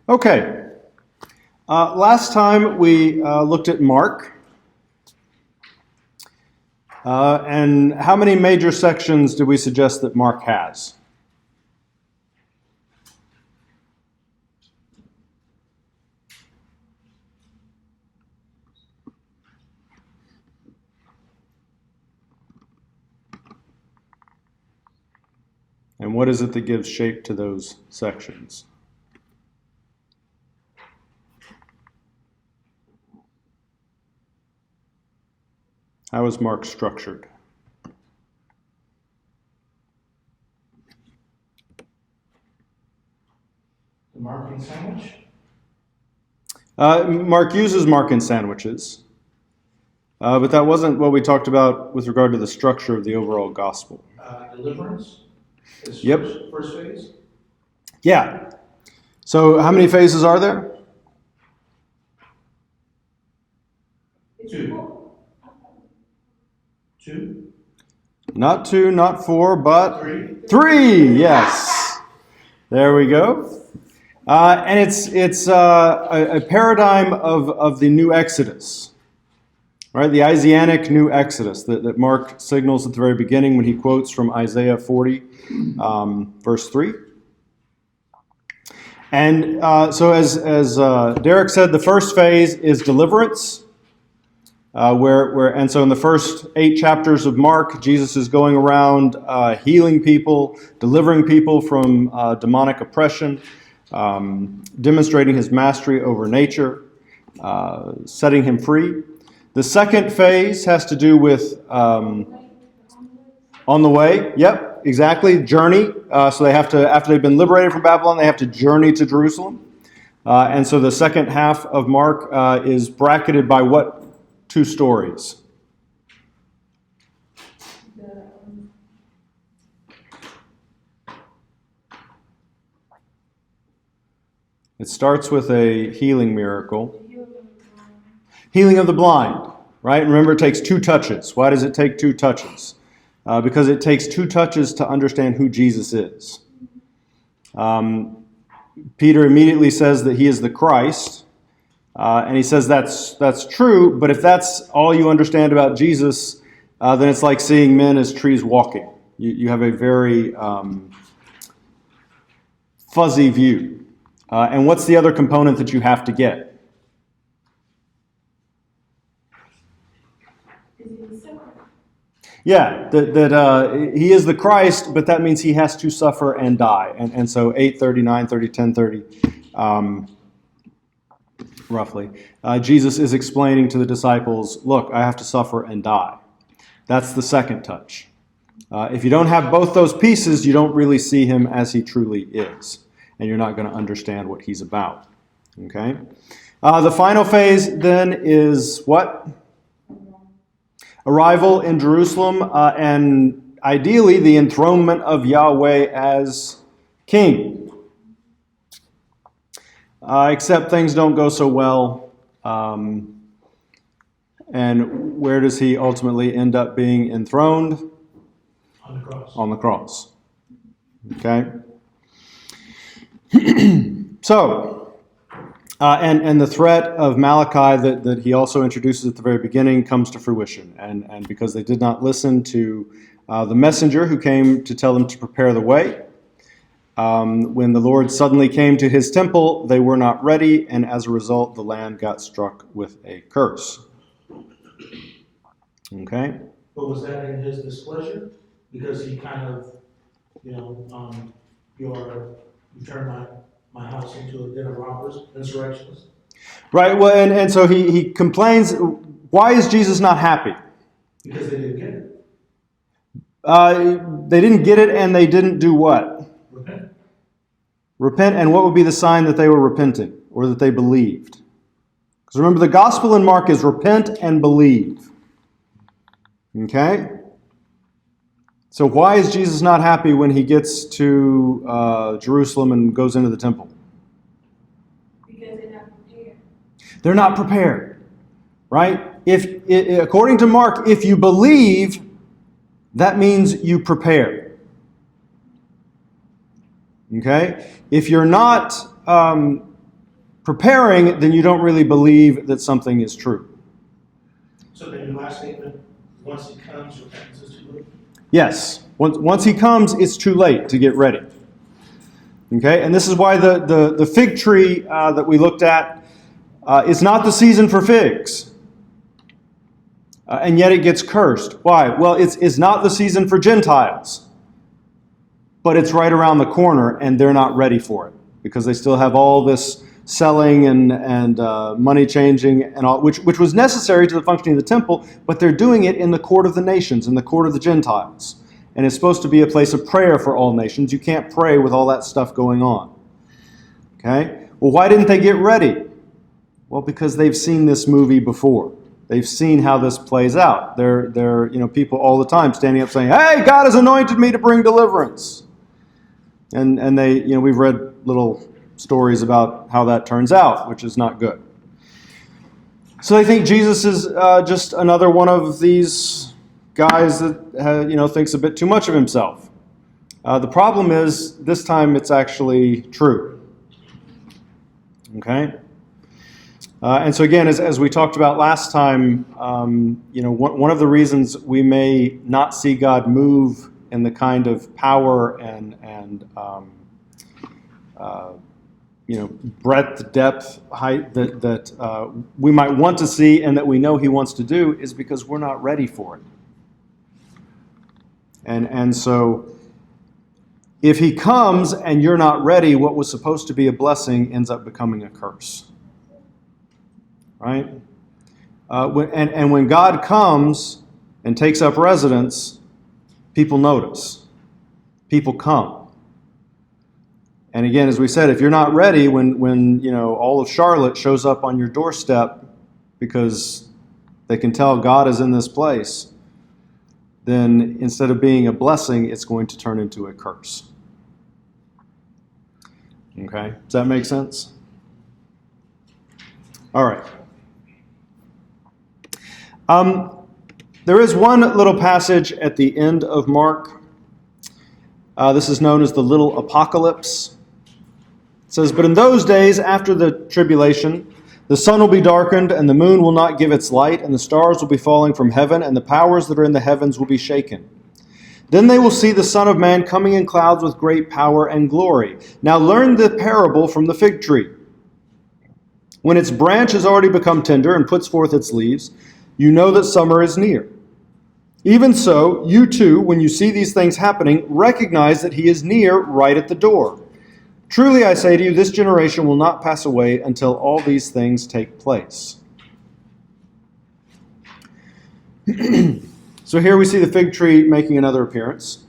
Okay. Last time we looked at Mark. And how many major sections do we suggest that Mark has? And what is it that gives shape to those sections? How is Mark structured? The Markan sandwich? Mark uses Markan sandwiches, but that wasn't what we talked about with regard to the structure of the overall gospel. Deliverance? Yep. First phase? Yeah. So how many phases are there? Two. Not two, not four, but Three. Three. Yes. There we go. And it's a paradigm of the new Exodus, right? The Isaianic new Exodus that Mark signals at the very beginning when he quotes from Isaiah 40, verse 3. And so as Derek said, the first phase is deliverance, and so in the first 8 chapters of Mark, Jesus is going around healing people, delivering people from demonic oppression, demonstrating his mastery over nature, setting him free. The second phase has to do with on the way. Yep, exactly. Journey. So they have to, after they've been liberated from Babylon, they have to journey to Jerusalem. And so the second half of Mark is bracketed by what 2 stories? It starts with a healing miracle. Healing of the blind, right? Remember, it takes 2 touches. Why does it take 2 touches? Because it takes 2 touches to understand who Jesus is. Peter immediately says that he is the Christ, and he says that's true, but if that's all you understand about Jesus, then it's like seeing men as trees walking. You have a very fuzzy view. And what's the other component that you have to get? Yeah, that he is the Christ, but that means he has to suffer and die. And so 8:30, 9:30, 10:30, roughly, Jesus is explaining to the disciples, look, I have to suffer and die. That's the second touch. If you don't have both those pieces, you don't really see him as he truly is. And you're not going to understand what he's about. Okay? The final phase then is what? Arrival in Jerusalem, and ideally the enthronement of Yahweh as king. Except things don't go so well. And where does he ultimately end up being enthroned? On the cross. On the cross. Okay? So, and the threat of Malachi that he also introduces at the very beginning comes to fruition. And because they did not listen to the messenger who came to tell them to prepare the way, when the Lord suddenly came to his temple, they were not ready, and as a result, the land got struck with a curse. Okay? But was that in his displeasure? Because he kind of, you turned my house into a den of robbers, insurrectionists. Right, well, and so he complains. Why is Jesus not happy? Because they didn't get it. They didn't get it, and they didn't do what? Repent. Repent, and what would be the sign that they were repenting, or that they believed? Because remember, the gospel in Mark is repent and believe. Okay? So why is Jesus not happy when he gets to Jerusalem and goes into the temple? Because they're not prepared. They're not prepared, right? According to Mark, if you believe, that means you prepare. Okay? If you're not preparing, then you don't really believe that something is true. So then your last statement, once he comes, repentance is too late? Yes. Once he comes, it's too late to get ready. Okay? And this is why the fig tree that we looked at is not the season for figs. And yet it gets cursed. Why? Well, it's not the season for Gentiles. But it's right around the corner, and they're not ready for it. Because they still have all this selling and money changing, and all, which was necessary to the functioning of the temple, but they're doing it in the court of the nations, in the court of the Gentiles. And it's supposed to be a place of prayer for all nations. You can't pray with all that stuff going on. Okay? Well, why didn't they get ready? Well, because they've seen this movie before. They've seen how this plays out. They're people all the time standing up saying, "Hey, God has anointed me to bring deliverance." And they, we've read little stories about how that turns out, which is not good. So they think Jesus is just another one of these guys that thinks a bit too much of himself. The problem is this time it's actually true. Okay, and so again, as we talked about last time, one of the reasons we may not see God move in the kind of power and breadth, depth, height that we might want to see and that we know he wants to do is because we're not ready for it. And so if he comes and you're not ready, what was supposed to be a blessing ends up becoming a curse. Right? And when God comes and takes up residence, people notice. People come. And again, as we said, if you're not ready when all of Charlotte shows up on your doorstep because they can tell God is in this place, then instead of being a blessing, it's going to turn into a curse. Okay? Does that make sense? All right. There is one little passage at the end of Mark. This is known as the little apocalypse. It says, "But in those days after the tribulation, the sun will be darkened, and the moon will not give its light, and the stars will be falling from heaven, and the powers that are in the heavens will be shaken. Then they will see the Son of Man coming in clouds with great power and glory. Now learn the parable from the fig tree. When its branch has already become tender and puts forth its leaves, you know that summer is near. Even so, you too, when you see these things happening, recognize that he is near, right at the door. Truly I say to you, this generation will not pass away until all these things take place." So here we see the fig tree making another appearance.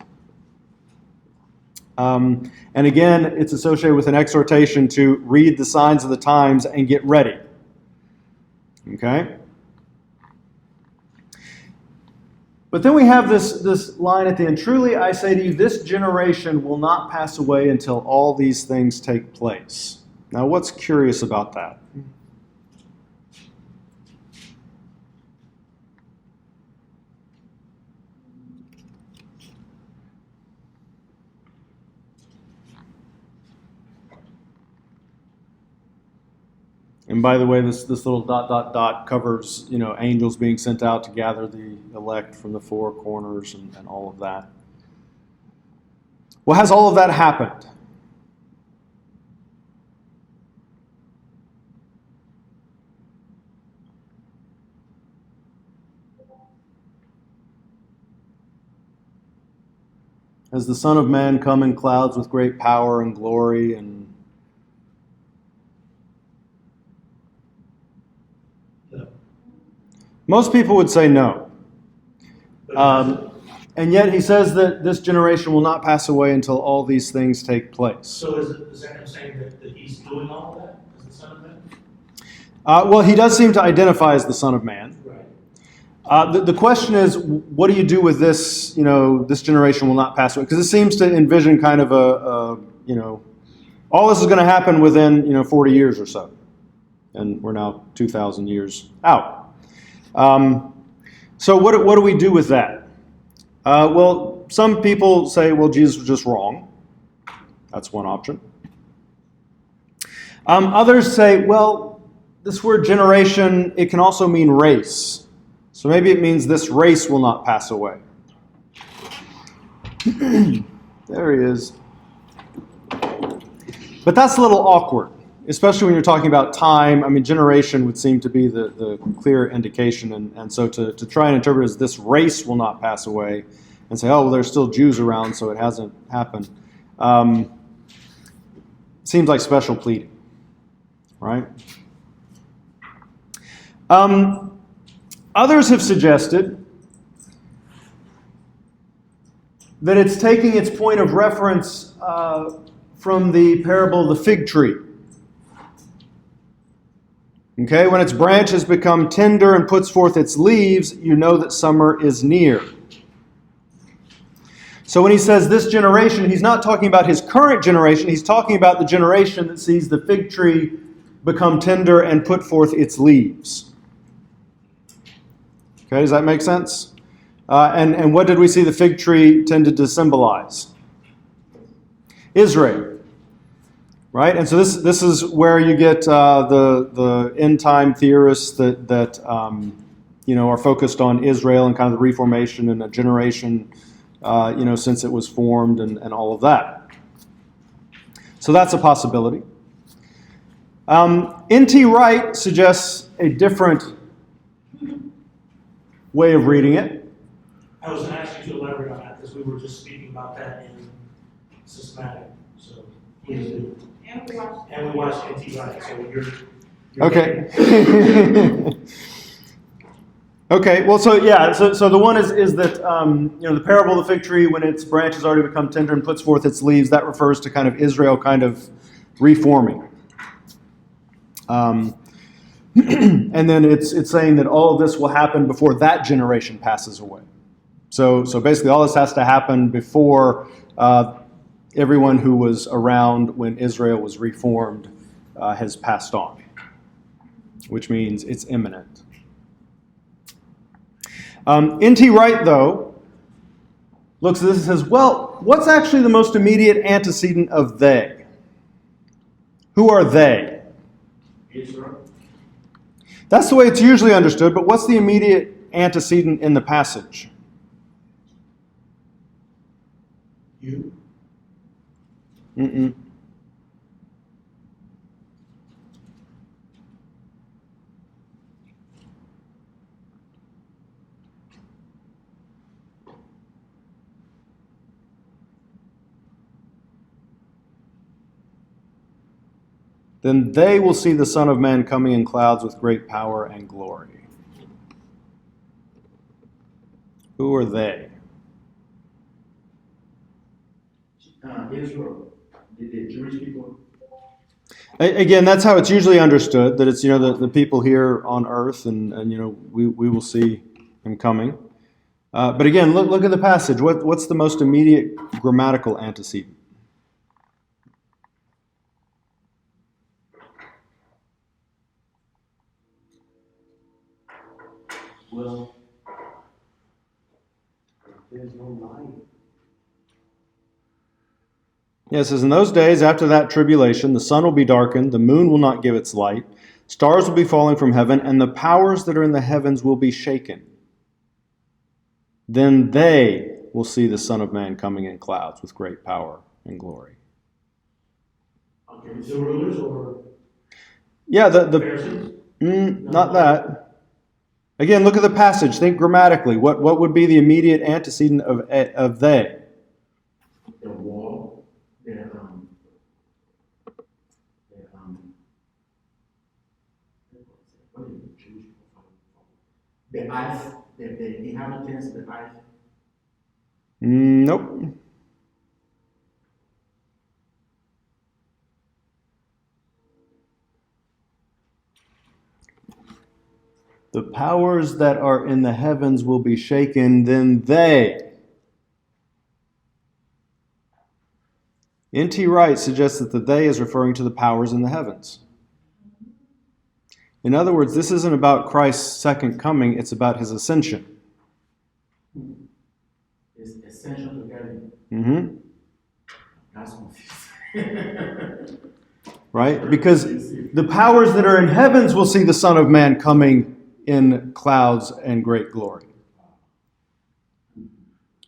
And again, it's associated with an exhortation to read the signs of the times and get ready. Okay? But then we have this line at the end, "Truly I say to you, this generation will not pass away until all these things take place." Now, what's curious about that? And by the way, this little ... covers, angels being sent out to gather the elect from the four corners and all of that. Well, has all of that happened? Has the Son of Man come in clouds with great power and glory and... Most people would say no. And yet he says that this generation will not pass away until all these things take place. So is that him saying that he's doing all of that as the Son of Man? Well, he does seem to identify as the Son of Man. Right. The question is, what do you do with this, this generation will not pass away? Because it seems to envision kind of all this is going to happen within, 40 years or so. And we're now 2,000 years out. So what do we do with that? Well, some people say, well, Jesus was just wrong. That's one option. Others say, well, this word generation, it can also mean race. So maybe it means this race will not pass away. There he is. But that's a little awkward, especially when you're talking about time. I mean, generation would seem to be the clear indication. And so to try and interpret it as this race will not pass away and say, oh, well, there's still Jews around, so it hasn't happened, seems like special pleading, right? Others have suggested that it's taking its point of reference from the parable of the fig tree. Okay, when its branches become tender and puts forth its leaves, you know that summer is near. So when he says this generation, he's not talking about his current generation, he's talking about the generation that sees the fig tree become tender and put forth its leaves. Okay, does that make sense? And what did we see the fig tree tended to symbolize? Israel, right? And so this is where you get the end time theorists that are focused on Israel and kind of the Reformation and a generation since it was formed and all of that. So that's a possibility. N.T. Wright suggests a different way of reading it. I was going to ask you to elaborate on that because we were just speaking about that in Systematic. So please do. And we watched N.T. Wright. So you're Okay. Okay, well, so the one is that, the parable of the fig tree, when its branches already become tender and puts forth its leaves, that refers to kind of Israel kind of reforming. And then it's saying that all of this will happen before that generation passes away. So basically all this has to happen before everyone who was around when Israel was reformed has passed on, which means it's imminent. N.T. Wright, though, looks at this and says, well, what's actually the most immediate antecedent of they? Who are they? Israel. That's the way it's usually understood, but what's the immediate antecedent in the passage? You. Mm-mm. Then they will see the Son of Man coming in clouds with great power and glory. Who are they? Israel, the Jewish people. Again, that's how it's usually understood, that it's, the people here on earth, and we will see him coming. But again, look at the passage. What's the most immediate grammatical antecedent? Well, there's no light. Yes, it says, in those days after that tribulation, the sun will be darkened, the moon will not give its light, stars will be falling from heaven, and the powers that are in the heavens will be shaken. Then they will see the Son of Man coming in clouds with great power and glory. Okay, the rulers or Yeah, the Pharisees? not that. Again, look at the passage. Think grammatically. What would be the immediate antecedent of they? The wall, what is the Jewish people? The ice, the inhabitants, the ice. Nope. The powers that are in the heavens will be shaken, then they. N.T. Wright suggests that the they is referring to the powers in the heavens. In other words, this isn't about Christ's second coming, it's about his ascension. It's essential to heaven. Mm-hmm. That's confusing. right? Because the powers that are in heavens will see the Son of Man coming in clouds and great glory.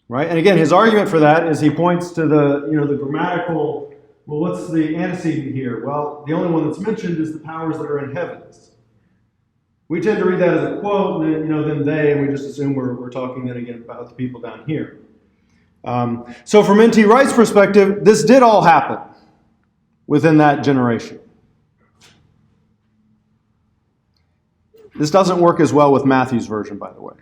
Right? And again, his argument for that is he points to the grammatical, well, what's the antecedent here? Well, the only one that's mentioned is the powers that are in heavens. We tend to read that as a quote, and then they, and we just assume we're talking then again about the people down here. So from N.T. Wright's perspective, this did all happen within that generation. This doesn't work as well with Matthew's version, by the way.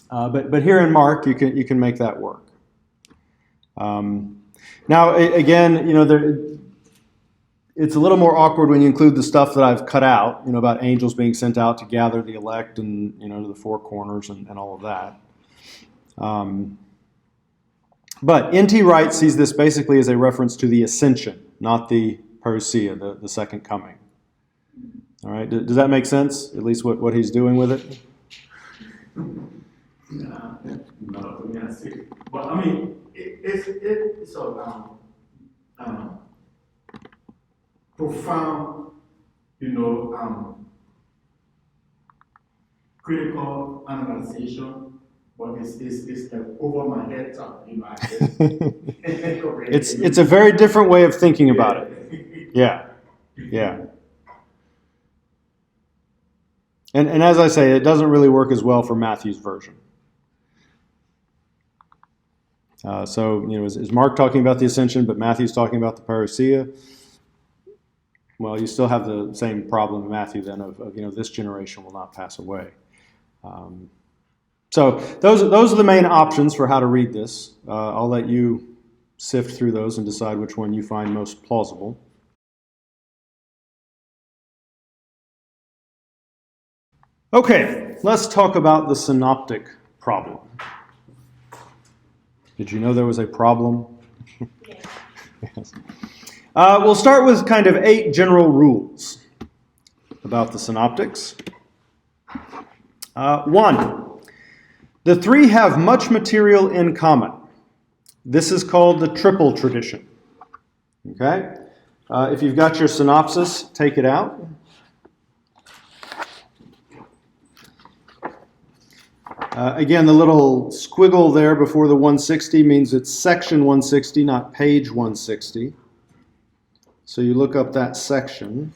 But here in Mark, you can make that work. Now, again, it's a little more awkward when you include the stuff that I've cut out, about angels being sent out to gather the elect and, to the four corners and all of that. But N.T. Wright sees this basically as a reference to the ascension, not the parousia, the second coming. All right, does that make sense? At least what he's doing with it? No, I see. But I mean, it's a profound, critical analyzation. But it's like over my head, It's a very different way of thinking about it. Yeah. And as I say, it doesn't really work as well for Matthew's version. Is Mark talking about the ascension, but Matthew's talking about the parousia? Well, you still have the same problem in Matthew then of this generation will not pass away. So those are the main options for how to read this. I'll let you sift through those and decide which one you find most plausible. Okay, let's talk about the synoptic problem. Did you know there was a problem? Yes. We'll start with kind of 8 general rules about the synoptics. 1, the 3 have much material in common. This is called the triple tradition. Okay? If you've got your synopsis, take it out. Again, the little squiggle there before the 160 means it's section 160, not page 160. So you look up that section.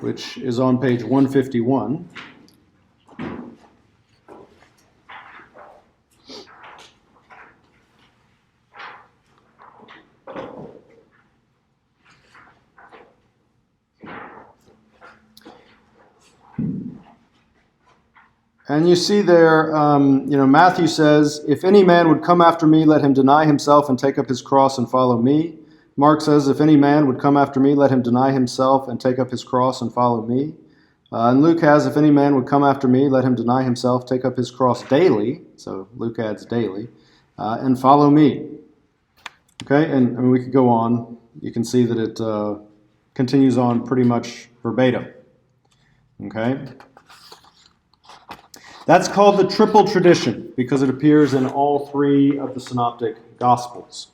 Which is on page 151. And you see there, Matthew says, if any man would come after me, let him deny himself and take up his cross and follow me. Mark says, if any man would come after me, let him deny himself and take up his cross and follow me. And Luke has, if any man would come after me, let him deny himself, take up his cross daily. So Luke adds daily, and follow me. Okay, and we could go on. You can see that it continues on pretty much verbatim. Okay. That's called the triple tradition because it appears in all 3 of the synoptic gospels.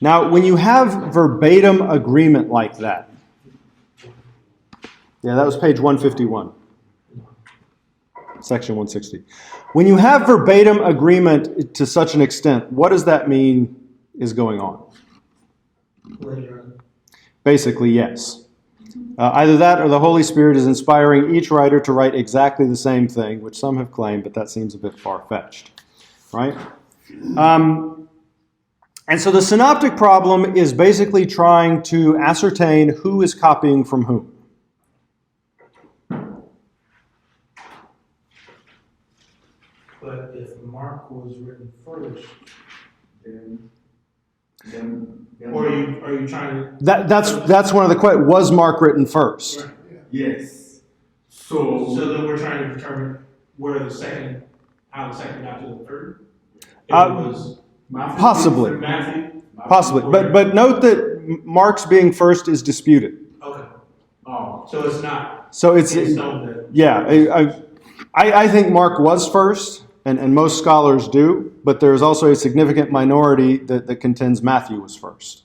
Now, when you have verbatim agreement like that, that was page 151, section 160. When you have verbatim agreement to such an extent, what does that mean is going on? Basically, yes. Either that or the Holy Spirit is inspiring each writer to write exactly the same thing, which some have claimed, but that seems a bit far-fetched, right? And so the synoptic problem is basically trying to ascertain who is copying from whom. But if Mark was written first, then or are you trying to? That's one of the questions. Was Mark written first? Right. yes. So then we're trying to determine how the second got to the third. If it was Possibly. Matthew. Possibly. But note that Mark's being first is disputed. Okay. Oh. So it's not. So it's known that. yeah. I think Mark was first, and most scholars do, but there's also a significant minority that contends Matthew was first.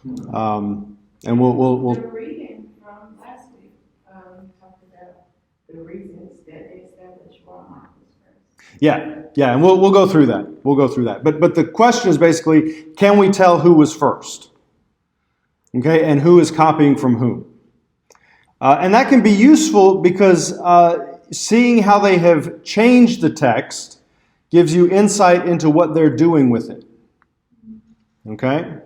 And we'll The reading from last week, talked about the reasons that they established why Mark was first. yeah, and we'll go through that. We'll go through that. But the question is basically, can we tell who was first? Okay, and who is copying from whom? And that can be useful because seeing how they have changed the text gives you insight into what they're doing with it. Okay?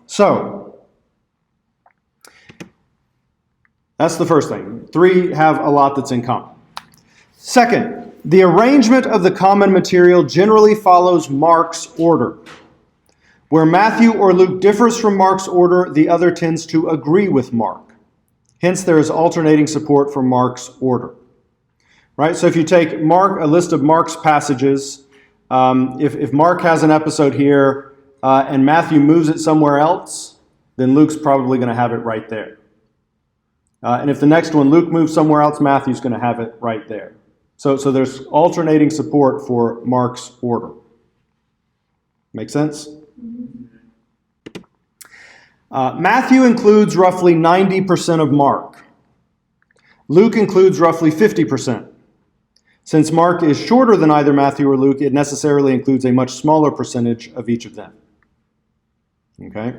So, that's the first thing. 3 have a lot that's in common. Second, the arrangement of the common material generally follows Mark's order. Where Matthew or Luke differs from Mark's order, the other tends to agree with Mark. Hence, there is alternating support for Mark's order. Right? So if you take Mark, a list of Mark's passages, if Mark has an episode here and Matthew moves it somewhere else, then Luke's probably going to have it right there. And if the next one, Luke moves somewhere else, Matthew's going to have it right there. So there's alternating support for Mark's order. Make sense? Matthew includes roughly 90% of Mark. Luke includes roughly 50%. Since Mark is shorter than either Matthew or Luke, it necessarily includes a much smaller percentage of each of them. Okay?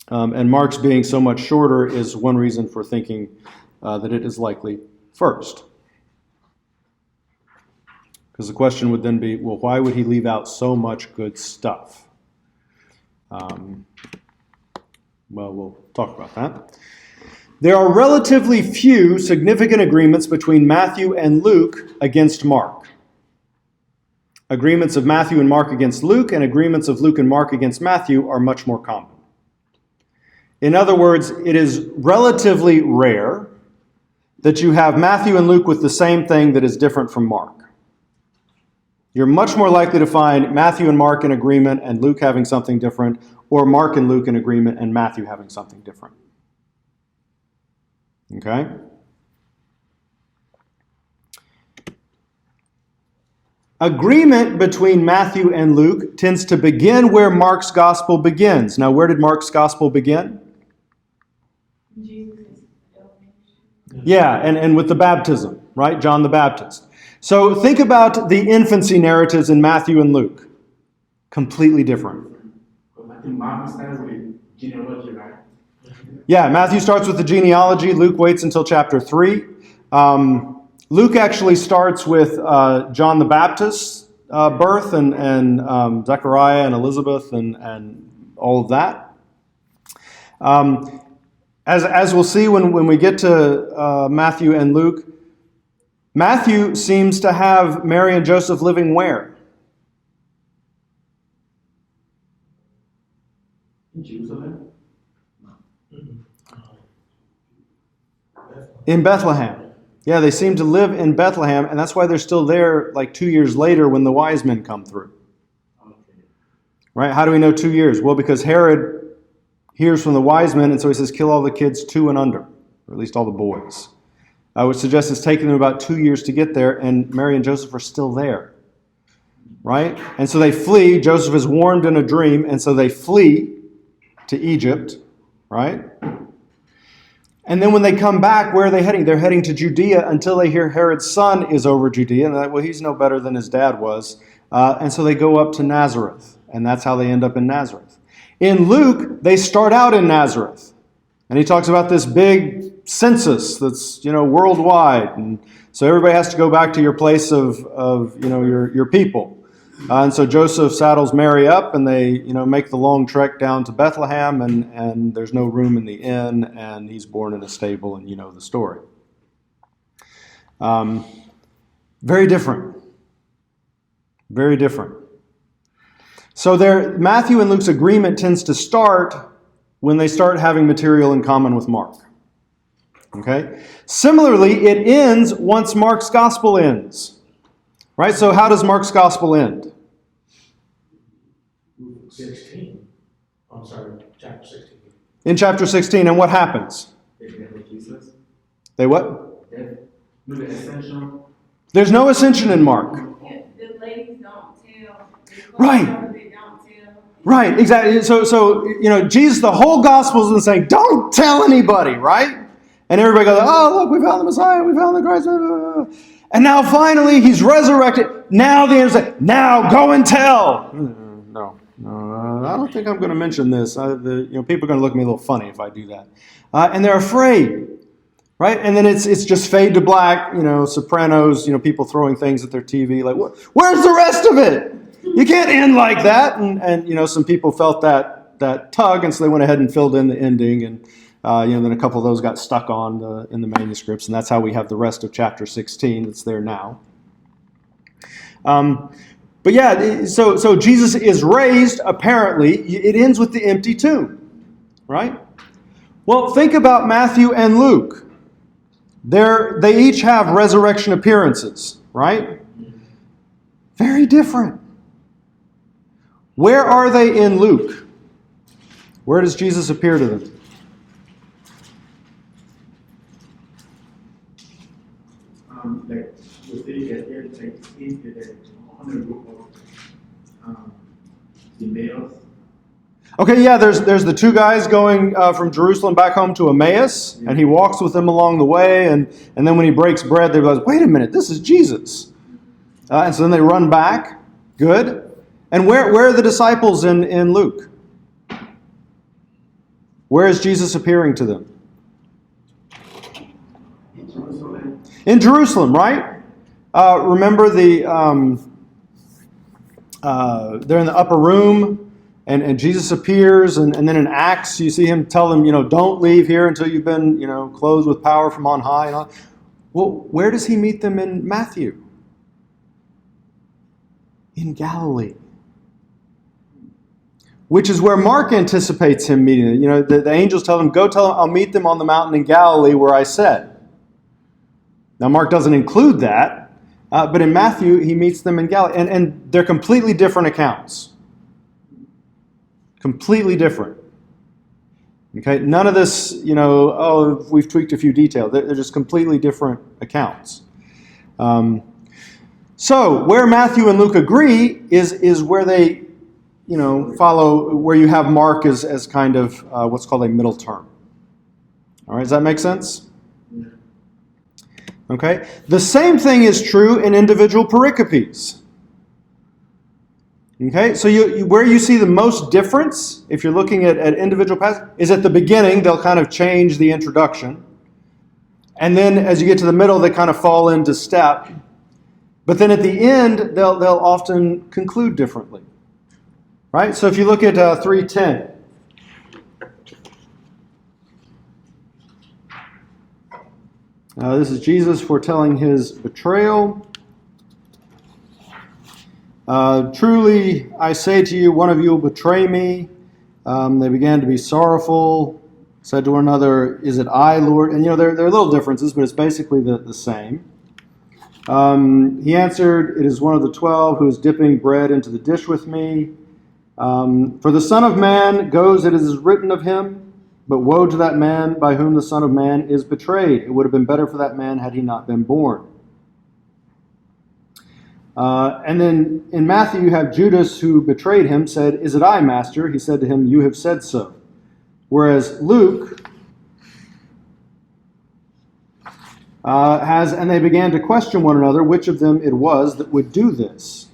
And Mark's being so much shorter is one reason for thinking that it is likely first. Because the question would then be, well, why would he leave out so much good stuff? Well, we'll talk about that. There are relatively few significant agreements between Matthew and Luke against Mark. Agreements of Matthew and Mark against Luke and agreements of Luke and Mark against Matthew are much more common. In other words, it is relatively rare that you have Matthew and Luke with the same thing that is different from Mark. You're much more likely to find Matthew and Mark in agreement and Luke having something different, or Mark and Luke in agreement and Matthew having something different. Okay? Agreement between Matthew and Luke tends to begin where Mark's gospel begins. Now, where did Mark's gospel begin? Jesus. Yeah, and with the baptism, right? John the Baptist. So think about the infancy narratives in Matthew and Luke. Completely different. I think Mark starts with genealogy, right? Yeah, Matthew starts with the genealogy. Luke waits until chapter 3. Luke actually starts with John the Baptist's birth and Zechariah and Elizabeth and all of that. As we'll see when we get to Matthew and Luke, Matthew seems to have Mary and Joseph living where? In Jerusalem. In Bethlehem. Yeah, they seem to live in Bethlehem, and that's why they're still there like 2 years later when the wise men come through. Okay. Right? How do we know 2 years? Well, because Herod hears from the wise men, and so he says, kill all the kids 2 and under, or at least all the boys. I would suggest it's taken them about 2 years to get there, and Mary and Joseph are still there. Right? And so they flee. Joseph is warned in a dream, and so they flee to Egypt. Right? And then when they come back, where are they heading? They're heading to Judea until they hear Herod's son is over Judea. And they're like, well, he's no better than his dad was. And so they go up to Nazareth. And that's how they end up in Nazareth. In Luke, they start out in Nazareth. And he talks about this big census that's, worldwide. And so everybody has to go back to your place of your people. And so Joseph saddles Mary up, and they, make the long trek down to Bethlehem, and there's no room in the inn, and he's born in a stable, and you know the story. Very different. Very different. So Matthew and Luke's agreement tends to start when they start having material in common with Mark. Okay? Similarly, it ends once Mark's gospel ends. Right? So how does Mark's gospel end? 16. I'm sorry, chapter 16. In chapter 16, and what happens? They get with Jesus. They what? No, the ascension. There's no ascension in Mark. Yeah, the ladies don't tell. Right. They don't tell. Right, exactly. So Jesus, the whole gospel is saying, don't tell anybody, right? And everybody goes, oh, look, we found the Messiah, we found the Christ. And now finally, he's resurrected. Now the angels say, now go and tell. No, I don't think I'm going to mention this. People are going to look at me a little funny if I do that. And they're afraid, right? And then it's just fade to black, Sopranos, people throwing things at their TV. Like, where's the rest of it? You can't end like that. And some people felt that tug, and so they went ahead and filled in the ending. And then a couple of those got stuck on in the manuscripts, and that's how we have the rest of chapter 16 that's there now. But yeah, so Jesus is raised, apparently. It ends with the empty tomb, right? Well, think about Matthew and Luke. They each have resurrection appearances, right? Very different. Where are they in Luke? Where does Jesus appear to them? Like you see that there's like into the on the group of the males. Okay, yeah, there's the two guys going from Jerusalem back home to Emmaus, and he walks with them along the way, and then when he breaks bread, they realize, wait a minute, this is Jesus. And so then they run back. Good. And where are the disciples in Luke? Where is Jesus appearing to them? In Jerusalem, right? Remember they're in the upper room, and Jesus appears, and then in Acts you see him tell them, don't leave here until you've been, clothed with power from on high. And all. Well, where does he meet them in Matthew? In Galilee. Which is where Mark anticipates him meeting them. The angels tell him, go tell them I'll meet them on the mountain in Galilee where I said. Now, Mark doesn't include that, but in Matthew, he meets them in Galilee. And they're completely different accounts. Completely different. Okay, none of this, we've tweaked a few details. They're just completely different accounts. So, where Matthew and Luke agree is where they, follow, where you have Mark as kind of what's called a middle term. All right, does that make sense? Okay, the same thing is true in individual pericopes. Okay, so where you see the most difference, if you're looking at individual passages, is at the beginning. They'll kind of change the introduction. And then as you get to the middle, they kind of fall into step. But then at the end, they'll often conclude differently. Right? So if you look at 3:10. This is Jesus foretelling his betrayal. Truly, I say to you, one of you will betray me. They began to be sorrowful, said to one another, is it I, Lord? And there are little differences, but it's basically the same. He answered, it is one of the 12 who is dipping bread into the dish with me. For the Son of Man goes, it is written of him, but woe to that man by whom the Son of Man is betrayed. It would have been better for that man had he not been born. And then in Matthew, you have Judas, who betrayed him, said, is it I, Master? He said to him, you have said so. Whereas Luke and they began to question one another which of them it was that would do this.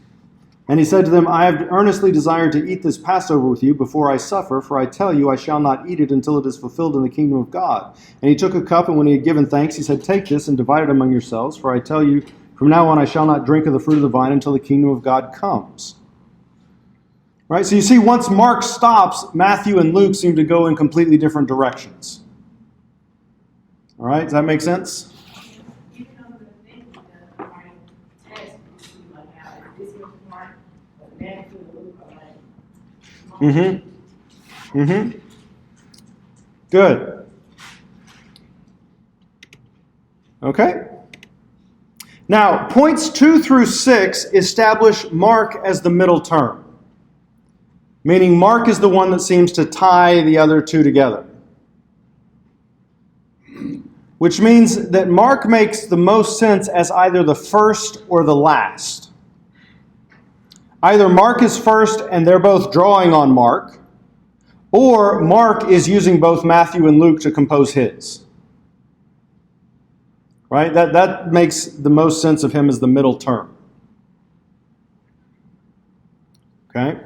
And he said to them, I have earnestly desired to eat this Passover with you before I suffer, for I tell you, I shall not eat it until it is fulfilled in the kingdom of God. And he took a cup, and when he had given thanks, he said, take this and divide it among yourselves, for I tell you, from now on I shall not drink of the fruit of the vine until the kingdom of God comes. Right? So you see, once Mark stops, Matthew and Luke seem to go in completely different directions. All right? Does that make sense? Good. Okay. Now, points 2 through 6 establish Mark as the middle term, meaning Mark is the one that seems to tie the other two together. which means that Mark makes the most sense as either the first or the last. Either Mark is first and they're both drawing on Mark, or Mark is using both Matthew and Luke to compose his. Right? That makes the most sense of him as the middle term. Okay?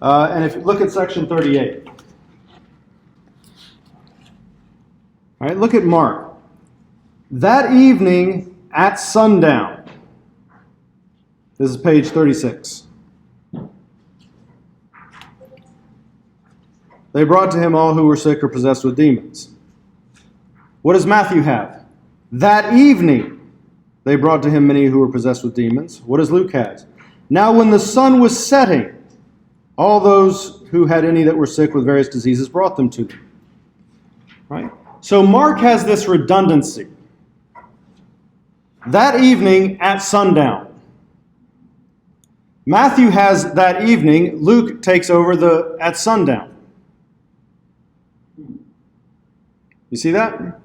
And if you look at section 38. All right, look at Mark. That evening at sundown. This is page 36. They brought to him all who were sick or possessed with demons. What does Matthew have? That evening they brought to him many who were possessed with demons. What does Luke have? Now when the sun was setting, all those who had any that were sick with various diseases brought them to them. Right? So Mark has this redundancy. That evening at sundown. Matthew has that evening. Luke takes over the at sundown. You see that?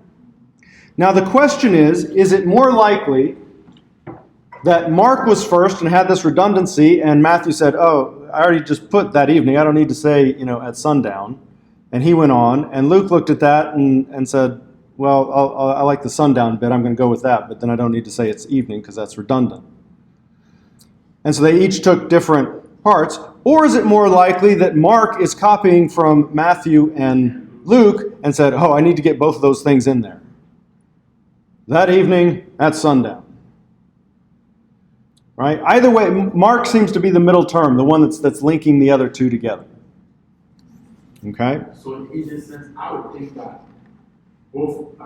Now the question is it more likely that Mark was first and had this redundancy and Matthew said, oh, I already just put that evening, I don't need to say, at sundown. And he went on, and Luke looked at that and said, well, I like the sundown bit, I'm going to go with that, but then I don't need to say it's evening because that's redundant. And so they each took different parts. Or is it more likely that Mark is copying from Matthew and Luke and said, oh, I need to get both of those things in there. That evening at sundown. Right? Either way, Mark seems to be the middle term, the one that's linking the other two together. Okay? So in this sense, I would think that both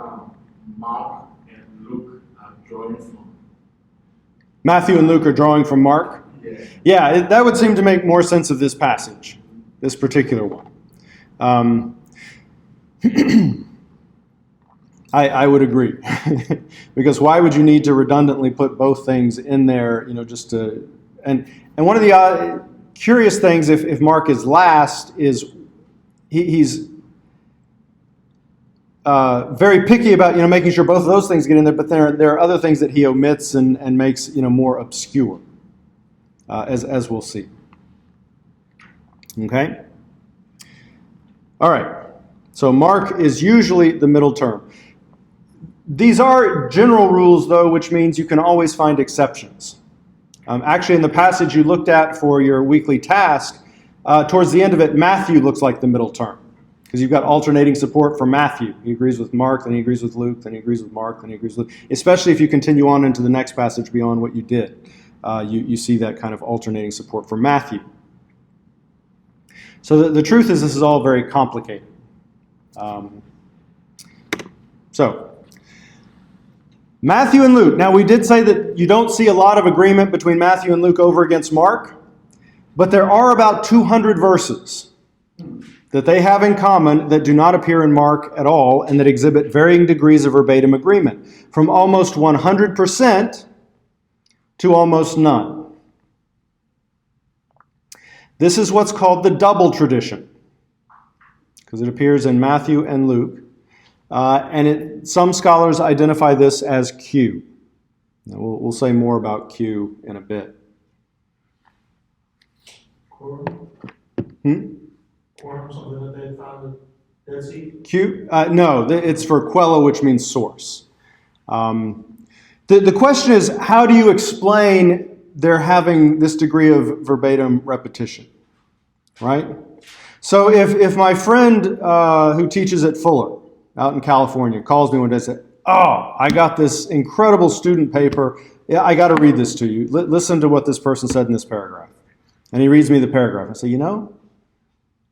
Mark and Luke are drawing from. Matthew and Luke are drawing from Mark? Yeah, that would seem to make more sense of this passage, this particular one. I would agree. Because why would you need to redundantly put both things in there, just to... And one of the curious things, if Mark is last, is he's very picky about, making sure both of those things get in there, but there are other things that he omits and makes, more obscure, as we'll see. Okay? All right. So Mark is usually the middle term. These are general rules, though, which means you can always find exceptions. Actually, in the passage you looked at for your weekly task, towards the end of it, Matthew looks like the middle term. Because you've got alternating support for Matthew. He agrees with Mark, then he agrees with Luke, then he agrees with Mark, then he agrees with Luke. Especially if you continue on into the next passage beyond what you did. You see that kind of alternating support for Matthew. So the truth is this is all very complicated. Matthew and Luke. Now we did say that you don't see a lot of agreement between Matthew and Luke over against Mark. But there are about 200 verses that they have in common that do not appear in Mark at all and that exhibit varying degrees of verbatim agreement, from almost 100% to almost none. This is what's called the double tradition, because it appears in Matthew and Luke, and some scholars identify this as Q. Now, we'll say more about Q in a bit. Quorum, something that they found at Dead Sea? Q? No, it's for quello, which means source. The question is, how do you explain their having this degree of verbatim repetition? Right? So if my friend who teaches at Fuller out in California calls me one day and says, oh, I got this incredible student paper. Yeah, I got to read this to you. Listen to what this person said in this paragraph. And he reads me the paragraph. I say,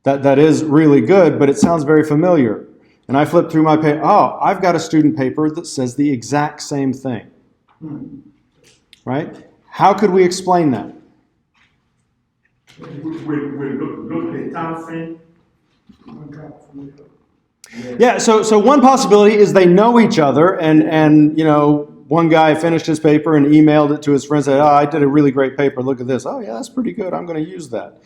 that is really good, but it sounds very familiar. And I flip through my paper. Oh, I've got a student paper that says the exact same thing. Right? How could we explain that? We look at the time frame. Yeah, so one possibility is they know each other, and one guy finished his paper and emailed it to his friend, said, oh, I did a really great paper, look at this. Oh, yeah, that's pretty good, I'm going to use that.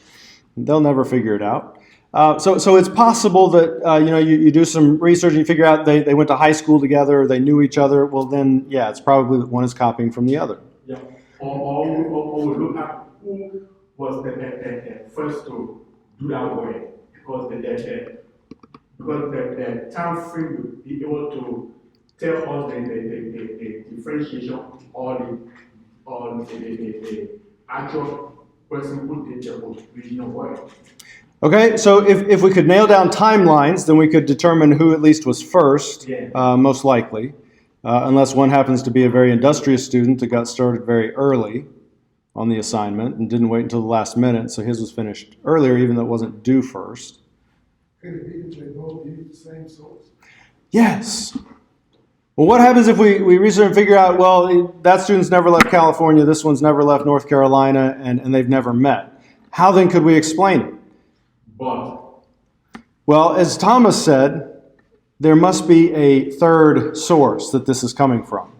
And they'll never figure it out. So it's possible that you do some research and you figure out they went to high school together, they knew each other. Well, then yeah, it's probably that one is copying from the other. Yeah. Or we look at who was the first to do that work, because the time frame will be able to tell us the differentiation or the actual person who did the original work. Okay, so if we could nail down timelines, then we could determine who at least was first, most likely, unless one happens to be a very industrious student that got started very early on the assignment and didn't wait until the last minute, so his was finished earlier, even though it wasn't due first. Could it be that they both use the same source? Yes. Well, what happens if we research and figure out, well, that student's never left California, this one's never left North Carolina, and they've never met? How then could we explain it? But Well, as Thomas said, there must be a third source that this is coming from,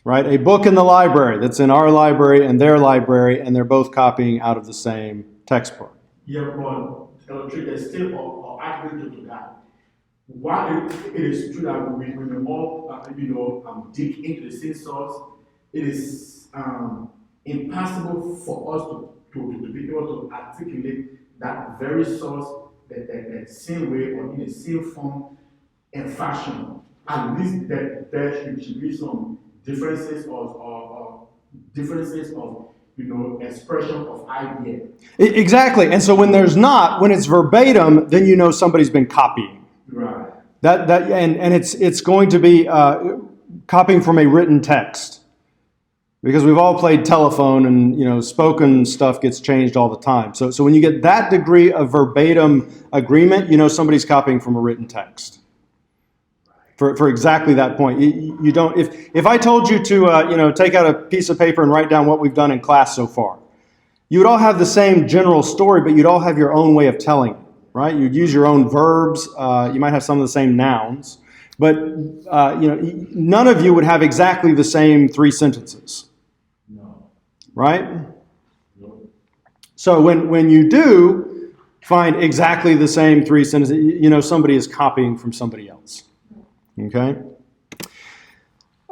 right? A book in the library that's in our library and their library, and they're both copying out of the same textbook. yeah, but there's still an argument to that. While it is true that we may more dig into the same source, it is impossible for us to be able to articulate that very source the same way or in the same form and fashion. At least there should be some differences or differences of expression of idea. Exactly. And so when there's not, when it's verbatim, then you know somebody's been copying. Right. And it's going to be copying from a written text. Because we've all played telephone, and spoken stuff gets changed all the time. So when you get that degree of verbatim agreement, somebody's copying from a written text. For exactly that point, you don't. If I told you to take out a piece of paper and write down what we've done in class so far, you would all have the same general story, but you'd all have your own way of telling it, right? You'd use your own verbs. You might have some of the same nouns, but none of you would have exactly the same 3 sentences. No. Right? No. So when you do find exactly the same 3 sentences, somebody is copying from somebody else. Okay?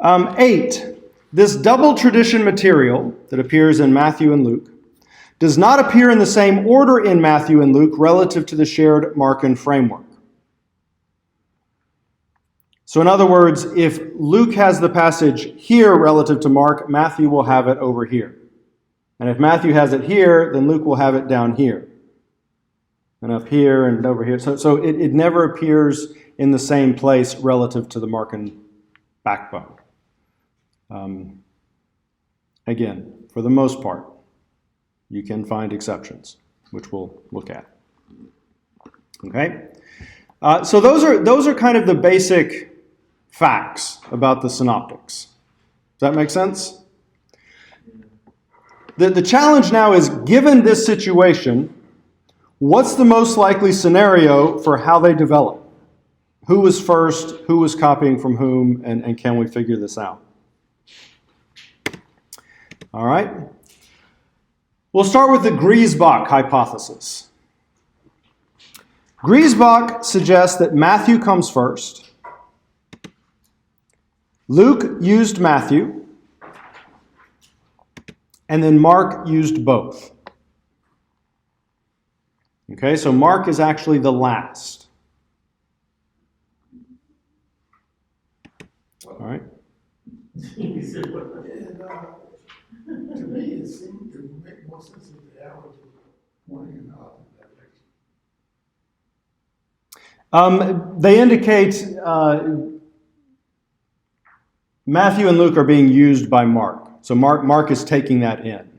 8. This double tradition material that appears in Matthew and Luke does not appear in the same order in Matthew and Luke relative to the shared Markan framework. So in other words, if Luke has the passage here relative to Mark, Matthew will have it over here. And if Matthew has it here, then Luke will have it down here. And up here and over here. So it never appears in the same place relative to the Markan backbone. Again, for the most part, you can find exceptions, which we'll look at. Okay? So those are kind of the basic facts about the Synoptics. Does that make sense? The challenge now is, given this situation, what's the most likely scenario for how they develop? Who was first? Who was copying from whom? And can we figure this out? All right. We'll start with the Griesbach hypothesis. Griesbach suggests that Matthew comes first. Luke used Matthew. And then Mark used both. Okay, so Mark is actually the last. All right. And to me, it seemed to make more sense if the arrows were pointing in the opposite direction. They indicate Matthew and Luke are being used by Mark. So Mark is taking that in.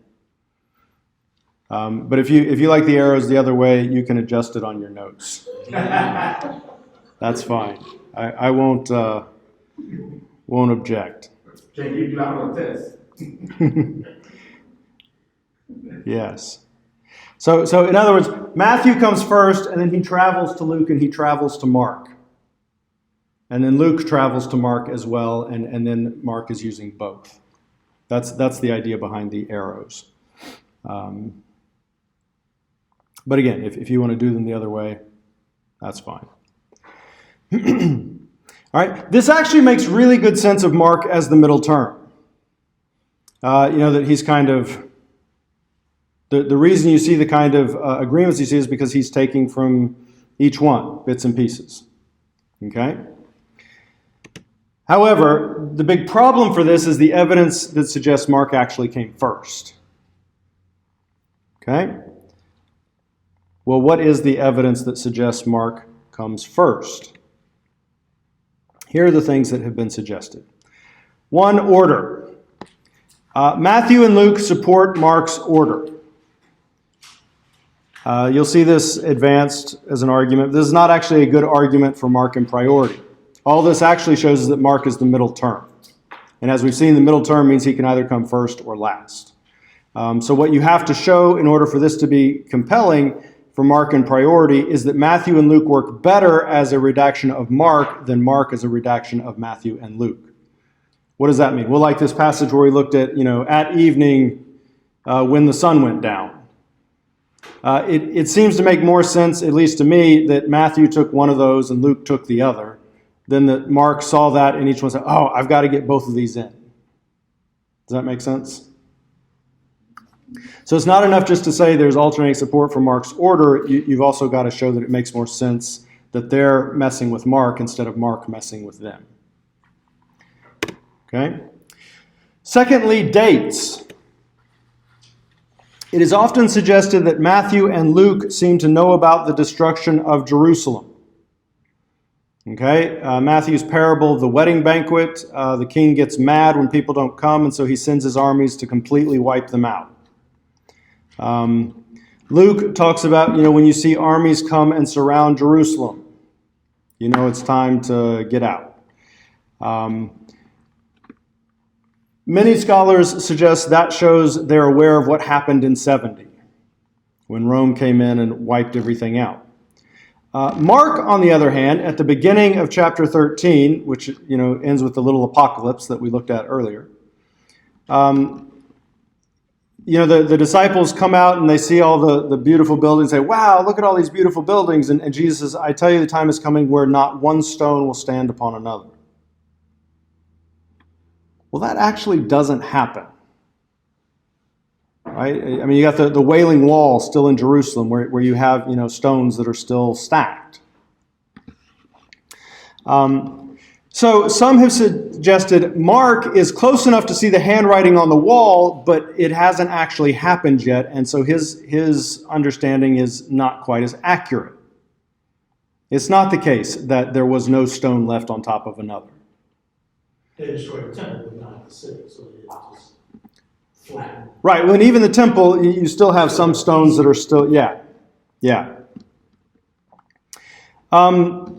But if you like the arrows the other way, you can adjust it on your notes. That's fine. I won't object. Can you do on a test? Yes. So in other words, Matthew comes first, and then he travels to Luke, and he travels to Mark. And then Luke travels to Mark as well, and then Mark is using both. That's the idea behind the arrows. But again, if you want to do them the other way, that's fine. All right, this actually makes really good sense of Mark as the middle term. That he's kind of, the reason you see the kind of agreements you see is because he's taking from each one, bits and pieces. Okay? However, the big problem for this is the evidence that suggests Mark actually came first. Okay? Well, what is the evidence that suggests Mark comes first? Here are the things that have been suggested. One, order. Matthew and Luke support Mark's order. You'll see this advanced as an argument. This is not actually a good argument for Mark in priority. All this actually shows is that Mark is the middle term. And as we've seen, the middle term means he can either come first or last. So what you have to show in order for this to be compelling for Mark in priority is that Matthew and Luke work better as a redaction of Mark than Mark as a redaction of Matthew and Luke. What does that mean? Well, like this passage where we looked at, at evening when the sun went down. It seems to make more sense, at least to me, that Matthew took one of those and Luke took the other, than that Mark saw that and each one said, oh, I've got to get both of these in. Does that make sense? So it's not enough just to say there's alternating support for Mark's order. You've also got to show that it makes more sense that they're messing with Mark instead of Mark messing with them. Okay? Secondly, dates. It is often suggested that Matthew and Luke seem to know about the destruction of Jerusalem. Okay? Matthew's parable of the wedding banquet, the king gets mad when people don't come, and so he sends his armies to completely wipe them out. Luke talks about, when you see armies come and surround Jerusalem, it's time to get out. Many scholars suggest that shows they're aware of what happened in 70, when Rome came in and wiped everything out. Mark, on the other hand, at the beginning of chapter 13, which ends with the little apocalypse that we looked at earlier, the disciples come out and they see all the beautiful buildings, say, wow, look at all these beautiful buildings. And Jesus says, I tell you, the time is coming where not one stone will stand upon another. Well, that actually doesn't happen. Right? I mean, you got the Wailing Wall still in Jerusalem where you have, stones that are still stacked. So some have suggested Mark is close enough to see the handwriting on the wall, but it hasn't actually happened yet, and so his understanding is not quite as accurate. It's not the case that there was no stone left on top of another. They destroyed the temple, but not the city, so it just flattened. Right, well, and even the temple, you still have some stones that are still, yeah. How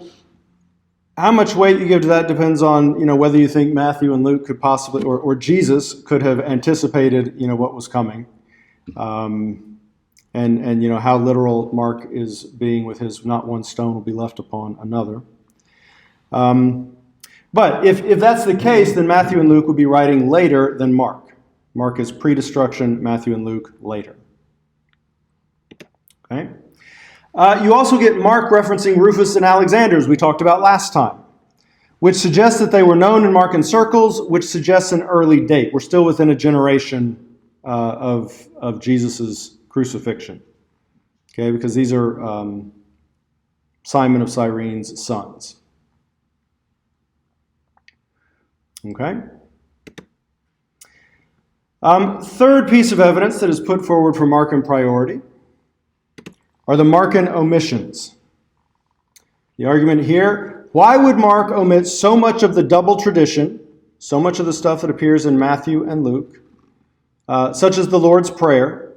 much weight you give to that depends on, whether you think Matthew and Luke could possibly, or Jesus could have anticipated, what was coming. And how literal Mark is being with his not one stone will be left upon another. But if that's the case, then Matthew and Luke would be writing later than Mark. Mark is pre-destruction, Matthew and Luke later. Okay? You also get Mark referencing Rufus and Alexander, as we talked about last time, which suggests that they were known in Markan circles, which suggests an early date. We're still within a generation of Jesus' crucifixion, okay? Because these are Simon of Cyrene's sons. Okay? Third piece of evidence that is put forward for Markan priority are the Markan omissions. The argument here, why would Mark omit so much of the double tradition, so much of the stuff that appears in Matthew and Luke, such as the Lord's Prayer,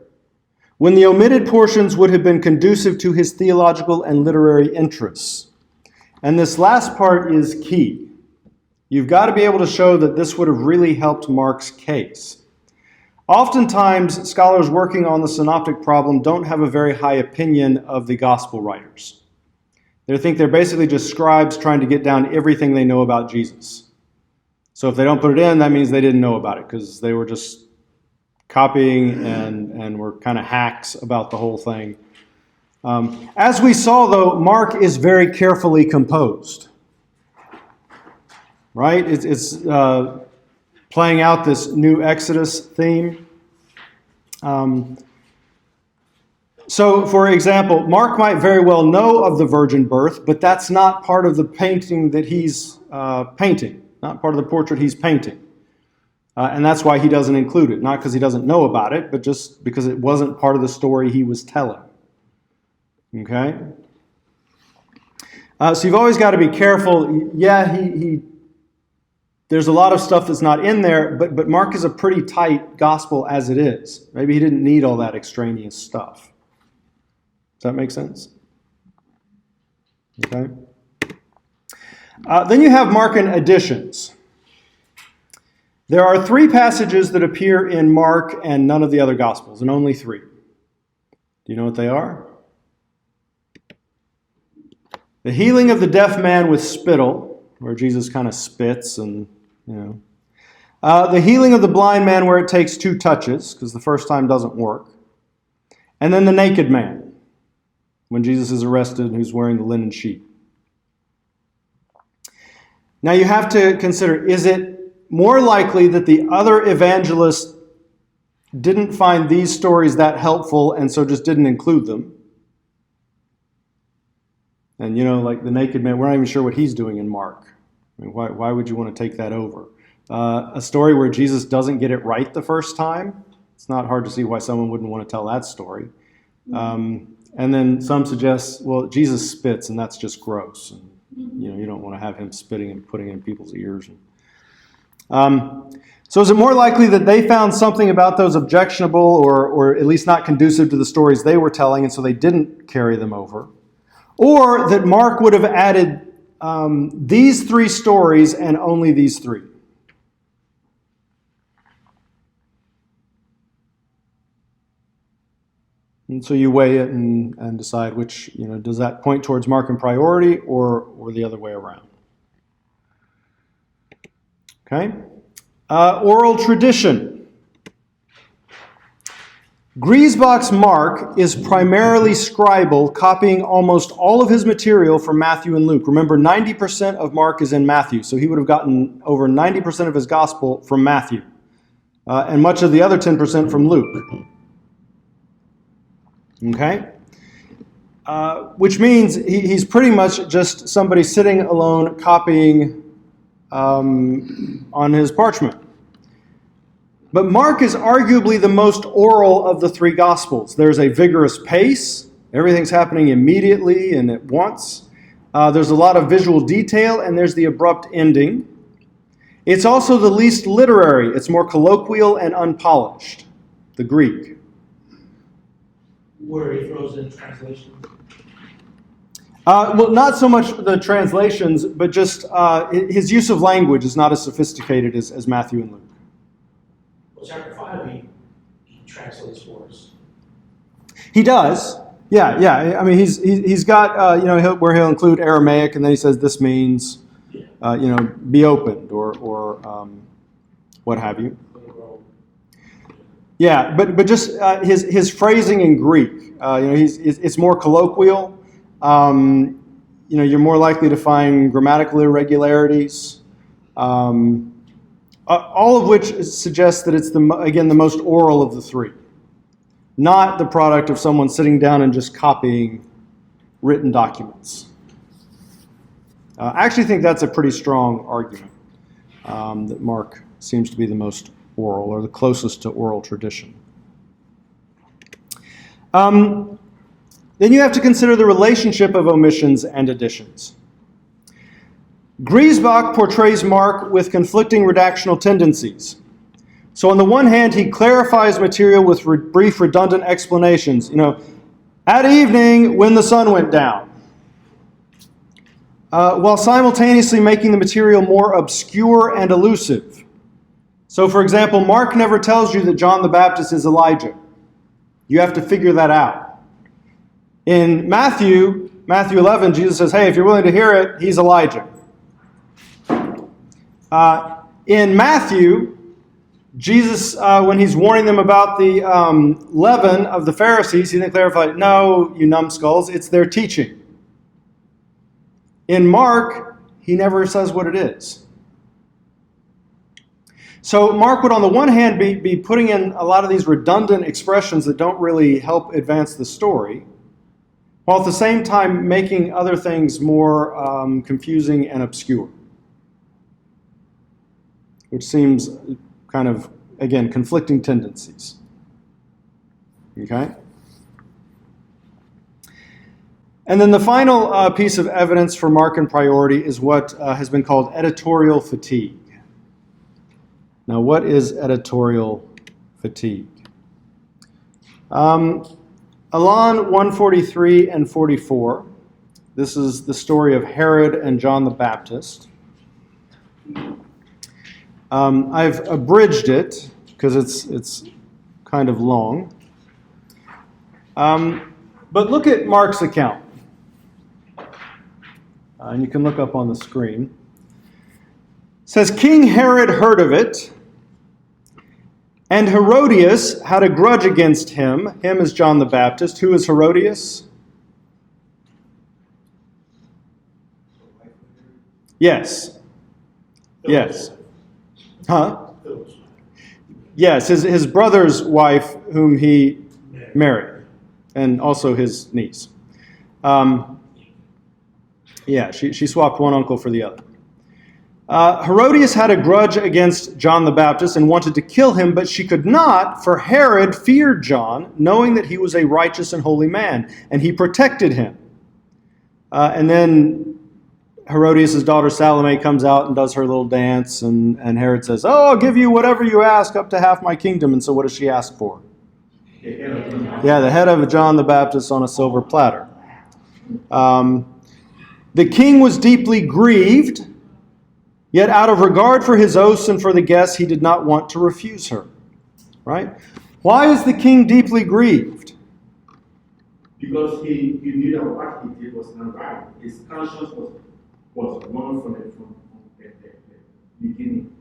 when the omitted portions would have been conducive to his theological and literary interests? And this last part is key. You've got to be able to show that this would have really helped Mark's case. Oftentimes, scholars working on the synoptic problem don't have a very high opinion of the gospel writers. They think they're basically just scribes trying to get down everything they know about Jesus. So if they don't put it in, that means they didn't know about it because they were just copying and were kind of hacks about the whole thing. As we saw, though, Mark is very carefully composed. Right? It's playing out this new Exodus theme. So, for example, Mark might very well know of the virgin birth, but that's not part of the painting that he's painting, not part of the portrait he's painting. And that's why he doesn't include it. Not because he doesn't know about it, but just because it wasn't part of the story he was telling. Okay? So you've always got to be careful. Yeah, there's a lot of stuff that's not in there, but Mark is a pretty tight gospel as it is. Maybe he didn't need all that extraneous stuff. Does that make sense? Okay. Then you have Markan additions. There are 3 passages that appear in Mark and none of the other Gospels, and only 3. Do you know what they are? The healing of the deaf man with spittle, where Jesus kind of spits and, the healing of the blind man where it takes 2 touches, because the first time doesn't work. And then the naked man, when Jesus is arrested and who's wearing the linen sheet. Now you have to consider, is it more likely that the other evangelists didn't find these stories that helpful and so just didn't include them? And like the naked man, we're not even sure what he's doing in Mark. I mean, why would you want to take that over? A story where Jesus doesn't get it right the first time, it's not hard to see why someone wouldn't want to tell that story. And then some suggest, well, Jesus spits and that's just gross. And, you don't want to have him spitting and putting it in people's ears. So is it more likely that they found something about those objectionable or at least not conducive to the stories they were telling, and so they didn't carry them over? Or that Mark would have added these 3 stories and only these 3? And so you weigh it and decide which, does that point towards Mark in priority or the other way around? Okay. Oral tradition. Griesbach's Mark is primarily scribal, copying almost all of his material from Matthew and Luke. Remember, 90% of Mark is in Matthew, so he would have gotten over 90% of his gospel from Matthew, and much of the other 10% from Luke. Okay? Which means he's pretty much just somebody sitting alone copying on his parchment. But Mark is arguably the most oral of the 3 Gospels. There's a vigorous pace. Everything's happening immediately and at once. There's a lot of visual detail, and there's the abrupt ending. It's also the least literary. It's more colloquial and unpolished, the Greek. Where he throws in translation. Well, not so much the translations, but just his use of language is not as sophisticated as Matthew and Luke. Well, chapter 5, he translates for us. He does. Yeah. I mean, he's got, where he'll include Aramaic, and then he says this means, be opened or what have you. Yeah, but just his phrasing in Greek, it's more colloquial. You're more likely to find grammatical irregularities, all of which suggests that it's the most oral of the 3, not the product of someone sitting down and just copying written documents. I actually think that's a pretty strong argument, that Mark seems to be the most oral, or the closest to oral tradition. Then you have to consider the relationship of omissions and additions. Griesbach portrays Mark with conflicting redactional tendencies. So on the one hand, he clarifies material with brief, redundant explanations. At evening, when the sun went down. While simultaneously making the material more obscure and elusive. So, for example, Mark never tells you that John the Baptist is Elijah. You have to figure that out. In Matthew 11, Jesus says, hey, if you're willing to hear it, he's Elijah. In Matthew, Jesus, when he's warning them about the leaven of the Pharisees, he then clarified, no, you numbskulls, it's their teaching. In Mark, he never says what it is. So Mark would, on the one hand, be putting in a lot of these redundant expressions that don't really help advance the story, while at the same time making other things more confusing and obscure, which seems kind of, again, conflicting tendencies. Okay? And then the final piece of evidence for Markan priority is what has been called editorial fatigue. Now, what is editorial fatigue? Alon 143 and 44. This is the story of Herod and John the Baptist. I've abridged it because it's kind of long. But look at Mark's account. And you can look up on the screen. It says, King Herod heard of it, and Herodias had a grudge against him. Him is John the Baptist. Who is Herodias? Yes. Yes. Huh? Yes, his brother's wife, whom he married, and also his niece. She swapped one uncle for the other. Herodias had a grudge against John the Baptist and wanted to kill him, but she could not, for Herod feared John, knowing that he was a righteous and holy man, and he protected him. And then Herodias' daughter Salome comes out and does her little dance, and Herod says, oh, I'll give you whatever you ask, up to half my kingdom. And so what does she ask for? Yeah, the head of John the Baptist on a silver platter. The king was deeply grieved, yet out of regard for his oaths and for the guests, he did not want to refuse her. Right? Why is the king deeply grieved? Because he knew that what he did was not right. His conscience was wrong from the beginning.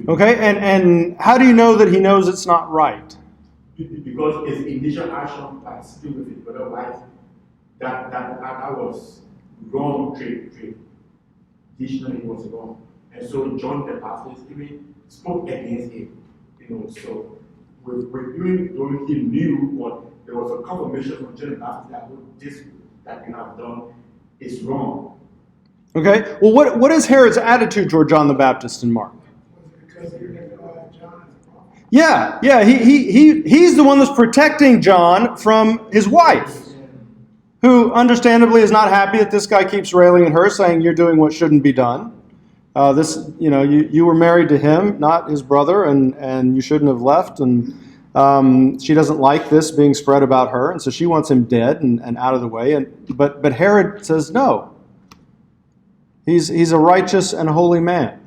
Okay, and how do you know that he knows it's not right? Because his initial action by speaking with his brother wife, that was wrong traditionally was wrong. And so John the Baptist even spoke against him. So even though he knew what there was a confirmation from John the Baptist that this that you have done is wrong. Okay, well what is Herod's attitude toward John the Baptist in Mark? Because he recognized John as a prophet. Yeah, he's the one that's protecting John from his wife, who understandably is not happy that this guy keeps railing at her, saying you're doing what shouldn't be done. You were married to him, not his brother, and you shouldn't have left. And she doesn't like this being spread about her, and so she wants him dead and out of the way. But Herod says no. He's a righteous and holy man.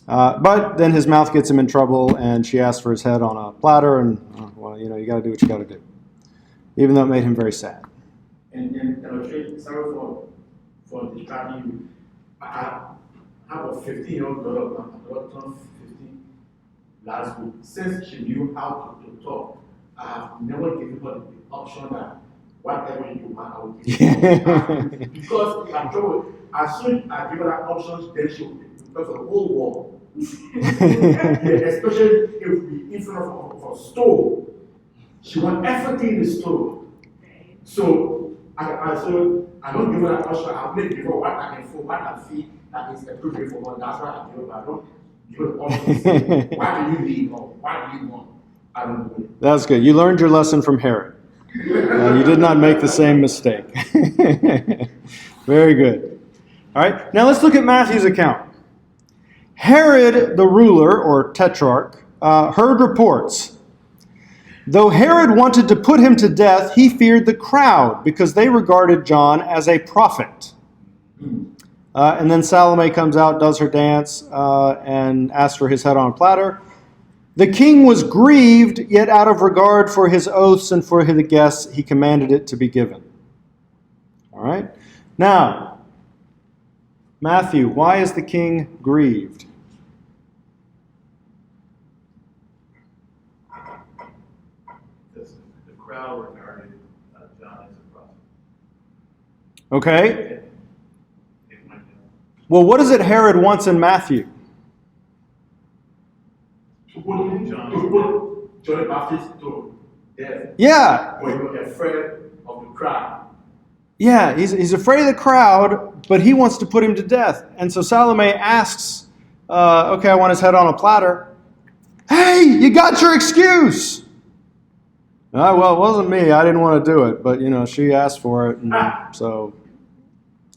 But then his mouth gets him in trouble, and she asks for his head on a platter, and you got to do what you got to do, even though it made him very sad. And sorry for distracting you. I have a 15-year-old daughter, my daughter turned 15 last week. Since she knew how to talk, I have never given her the option that whatever you want, I will give you. Because I'm sure as soon as I give her that option, then she will because the whole world. Especially if we in front of a store. She wants everything in the store. So I don't give her that option. I'll make give her what I can afford, what I feel that is appropriate for her. That's why I give her, but I don't give her the option to say, what do you need or what do you want? I don't do it. That's good. You learned your lesson from Herod. You did not make the same mistake. Very good. All right, now let's look at Matthew's account. Herod, the ruler, or tetrarch, heard reports. Though Herod wanted to put him to death, he feared the crowd because they regarded John as a prophet. And then Salome comes out, does her dance, and asks for his head on a platter. The king was grieved, yet out of regard for his oaths and for the guests, he commanded it to be given. All right? Now, Matthew, why is the king grieved? crowd regarded John as a prophet. Okay. It might be. Well, what is it Herod wants in Matthew? To put John the Baptist to death. Yeah. But he was afraid of the crowd. Yeah, he's afraid of the crowd, but he wants to put him to death. And so Salome asks, okay, I want his head on a platter. Hey, you got your excuse. Well, it wasn't me. I didn't want to do it. But, she asked for it. And so,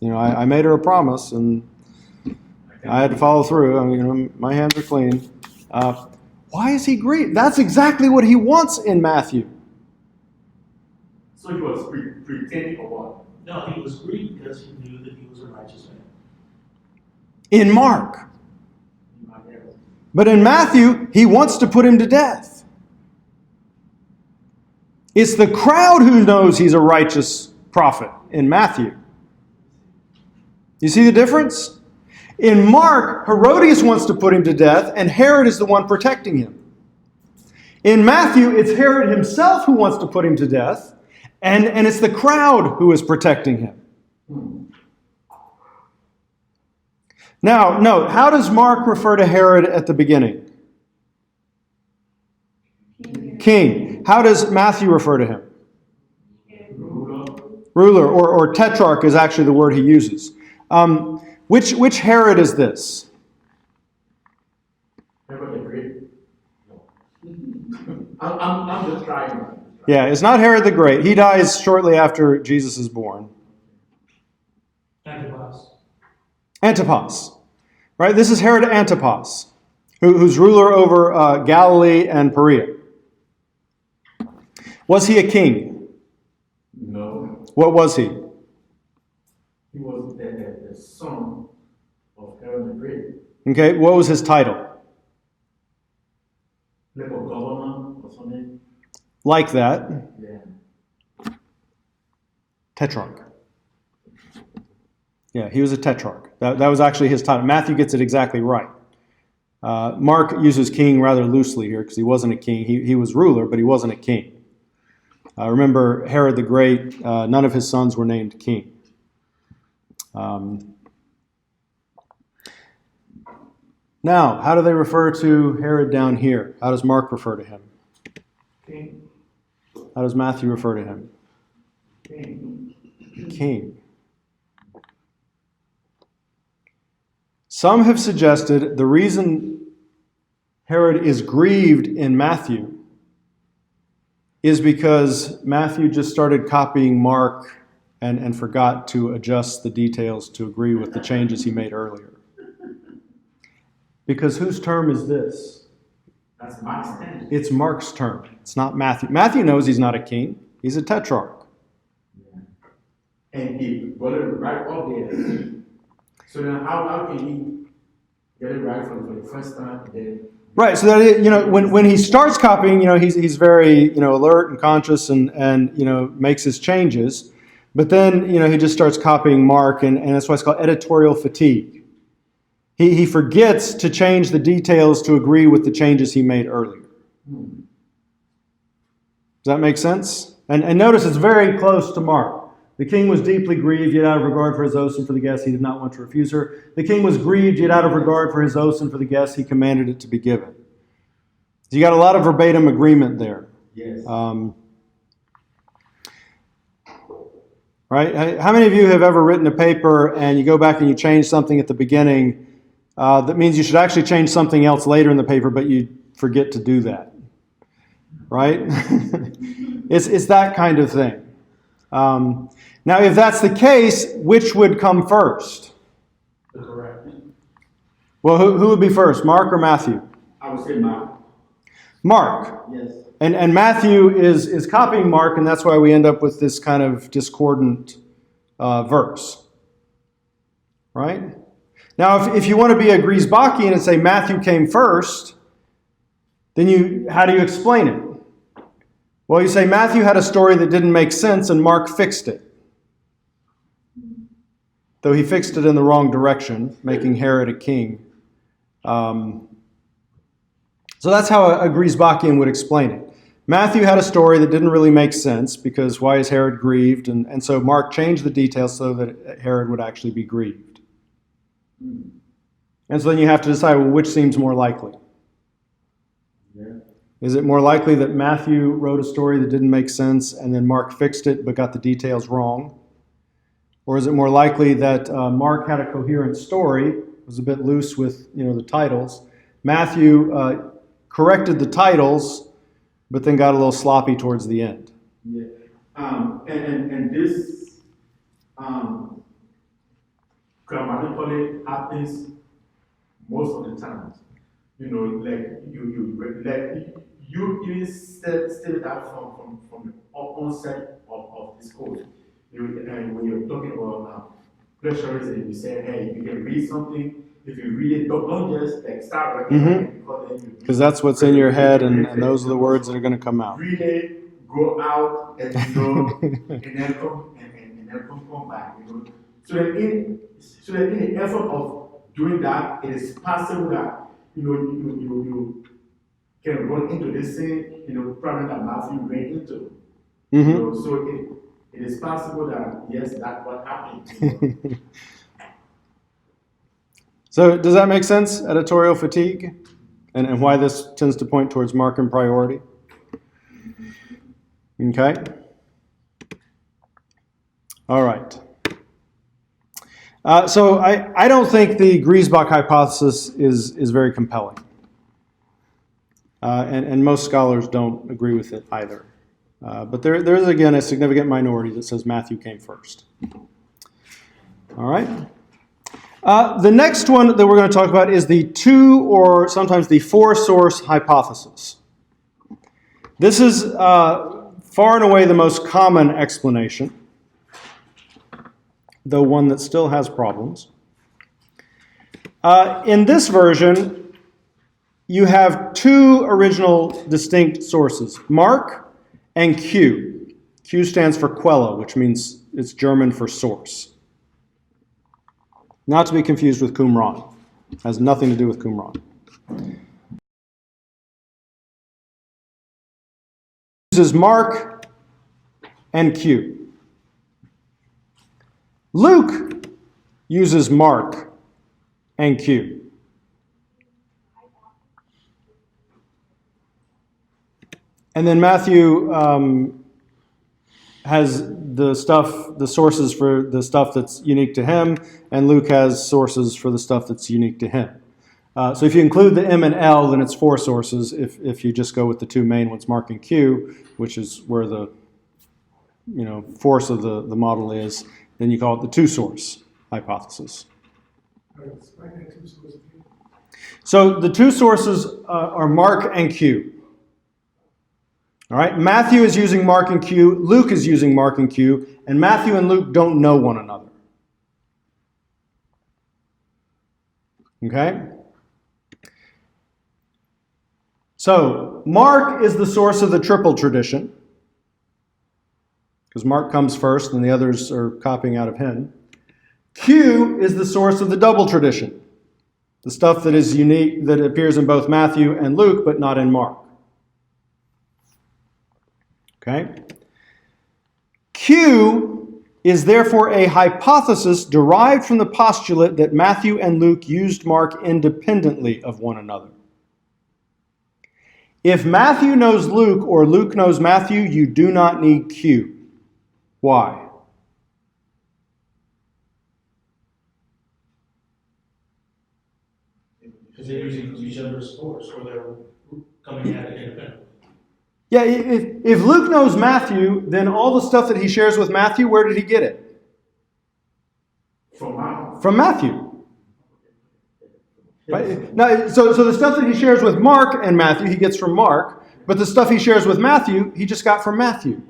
I made her a promise, and I had to follow through. I mean, my hands are clean. Why is he grieved? That's exactly what he wants in Matthew. So he was pretending or what? No, he was grieved because he knew that he was a righteous man. In Mark. But in Matthew, he wants to put him to death. It's the crowd who knows he's a righteous prophet in Matthew. You see the difference? In Mark, Herodias wants to put him to death, and Herod is the one protecting him. In Matthew, it's Herod himself who wants to put him to death, and it's the crowd who is protecting him. Now, note, how does Mark refer to Herod at the beginning? King. How does Matthew refer to him? Ruler, or tetrarch is actually the word he uses. Which Herod is this? Herod the Great. I'm just trying. Yeah, it's not Herod the Great. He dies shortly after Jesus is born. Antipas. Right? This is Herod Antipas, who's ruler over Galilee and Perea. Was he a king? No. What was he? He was the son of Herod the Great. Okay, what was his title? Like a governor or something. Like that. Yeah. Tetrarch. Yeah, he was a tetrarch. That was actually his title. Matthew gets it exactly right. Mark uses king rather loosely here because he wasn't a king. He was ruler, but he wasn't a king. Remember Herod the Great, none of his sons were named king. Now, how do they refer to Herod down here? How does Mark refer to him? King. How does Matthew refer to him? King. King. Some have suggested the reason Herod is grieved in Matthew is because Matthew just started copying Mark and forgot to adjust the details to agree with the changes he made earlier. Because whose term is this? That's Mark's turn. It's Mark's term. It's not Matthew. Matthew knows he's not a king. He's a tetrarch. Yeah. And he got it right up there. So then how can he get it right for the first time? Then Right. So that when he starts copying, he's very alert and conscious and makes his changes. But then he just starts copying Mark, and that's why it's called editorial fatigue. He forgets to change the details to agree with the changes he made earlier. Does that make sense? And notice it's very close to Mark. The king was deeply grieved, yet out of regard for his oaths and for the guests, he did not want to refuse her. The king was grieved, yet out of regard for his oaths and for the guests, he commanded it to be given. So you got a lot of verbatim agreement there. yes. Right? How many of you have ever written a paper and you go back and you change something at the beginning? That means you should actually change something else later in the paper, but you forget to do that. Right? It's that kind of thing. Now, if that's the case, which would come first? Correct. Well, who would be first, Mark or Matthew? I would say Mark. Mark. Yes. And Matthew is copying Mark, and that's why we end up with this kind of discordant verse. Right? Now, if you want to be a Griesbachian and say Matthew came first, then how do you explain it? Well, you say Matthew had a story that didn't make sense and Mark fixed it. Though he fixed it in the wrong direction, making Herod a king. So that's how a Griesbachian would explain it. Matthew had a story that didn't really make sense because why is Herod grieved? And so Mark changed the details so that Herod would actually be grieved. And so then you have to decide, well, which seems more likely? Yeah. Is it more likely that Matthew wrote a story that didn't make sense and then Mark fixed it but got the details wrong? Or is it more likely that Mark had a coherent story, was a bit loose with the titles? Matthew corrected the titles, but then got a little sloppy towards the end. Yeah. And this grammatically happens most of the time. Like you even stated that from the onset of this course. And when you're talking about plagiarism, you say, hey, you can read something. If you read it, don't just like start right Because that's what's in your head, and those are the words that are going to come out. Read it, go out, and and then come back. So that in the effort of doing that, it is possible that you can run into this same problem that Matthew ran into. So it is possible that yes, that's what happened. So does that make sense? Editorial fatigue, and why this tends to point towards Mark and priority. Okay. All right. So I don't think the Griesbach hypothesis is very compelling. And most scholars don't agree with it either. But there is, again, a significant minority that says Matthew came first. All right. The next one that we're going to talk about is the two or sometimes the four source hypothesis. This is far and away the most common explanation, though one that still has problems. In this version, you have two original distinct sources, Mark and Q. Q stands for Quelle, which means it's German for source. Not to be confused with Qumran. Has nothing to do with Qumran. Uses Mark and Q. Luke uses Mark and Q. And then Matthew has the sources for the stuff that's unique to him, and Luke has sources for the stuff that's unique to him. So if you include the M and L, then it's four sources. If you just go with the two main ones, Mark and Q, which is where the force of the model is, then you call it the two-source hypothesis. Explain that two sources again. So the two sources are Mark and Q. All right, Matthew is using Mark and Q, Luke is using Mark and Q, and Matthew and Luke don't know one another. Okay? So, Mark is the source of the triple tradition, because Mark comes first and the others are copying out of him. Q is the source of the double tradition, the stuff that is unique, that appears in both Matthew and Luke, but not in Mark. Okay? Q is therefore a hypothesis derived from the postulate that Matthew and Luke used Mark independently of one another. If Matthew knows Luke or Luke knows Matthew, you do not need Q. Why? Because they're using each other's source, or they're coming at it independently. Yeah, if Luke knows Matthew, then all the stuff that he shares with Matthew, where did he get it? From Matthew. Right? Now, so the stuff that he shares with Mark and Matthew, he gets from Mark, but the stuff he shares with Matthew, he just got from Matthew.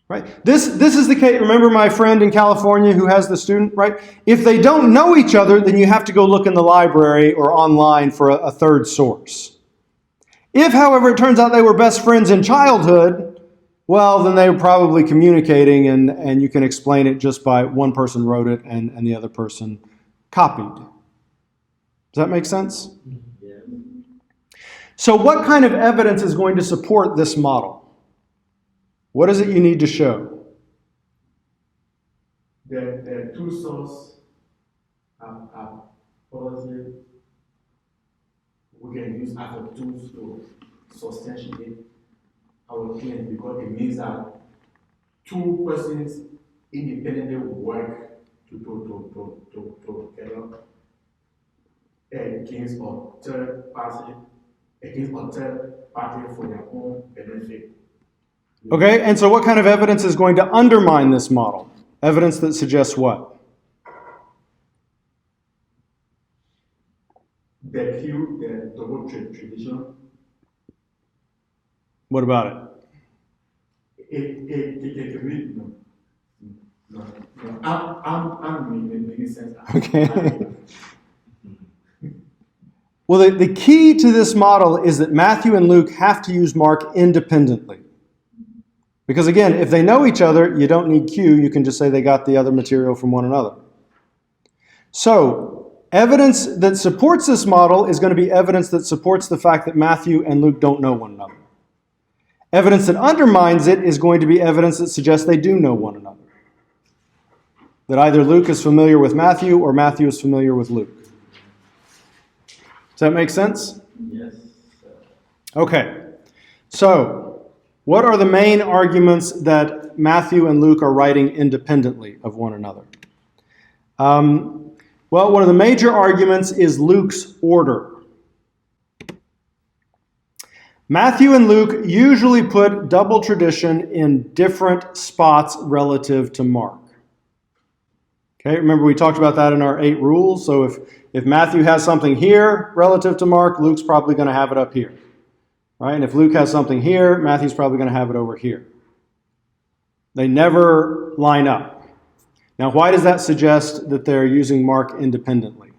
Right? This is the case. Remember my friend in California who has the student, right? If they don't know each other, then you have to go look in the library or online for a third source. If, however, it turns out they were best friends in childhood, well, then they were probably communicating, and you can explain it just by one person wrote it and the other person copied. Does that make sense? Yeah. So what kind of evidence is going to support this model? What is it you need to show? The two sources are positive. We can use other tools to substantiate our claim because it means that two persons independently work together against a third party for their own benefit. Okay, and so what kind of evidence is going to undermine this model? Evidence that suggests what? The double tradition. What about it? It can be no. I'm making sense. Okay. Well, the key to this model is that Matthew and Luke have to use Mark independently. Because again, if they know each other, you don't need Q. You can just say they got the other material from one another. So, evidence that supports this model is going to be evidence that supports the fact that Matthew and Luke don't know one another. Evidence that undermines it is going to be evidence that suggests they do know one another. That either Luke is familiar with Matthew or Matthew is familiar with Luke. Does that make sense? Yes. Okay. So, what are the main arguments that Matthew and Luke are writing independently of one another? Well, one of the major arguments is Luke's order. Matthew and Luke usually put double tradition in different spots relative to Mark. Okay, remember we talked about that in our 8 rules. So if Matthew has something here relative to Mark, Luke's probably going to have it up here. Right? And if Luke has something here, Matthew's probably going to have it over here. They never line up. Now, why does that suggest that they're using Mark independently?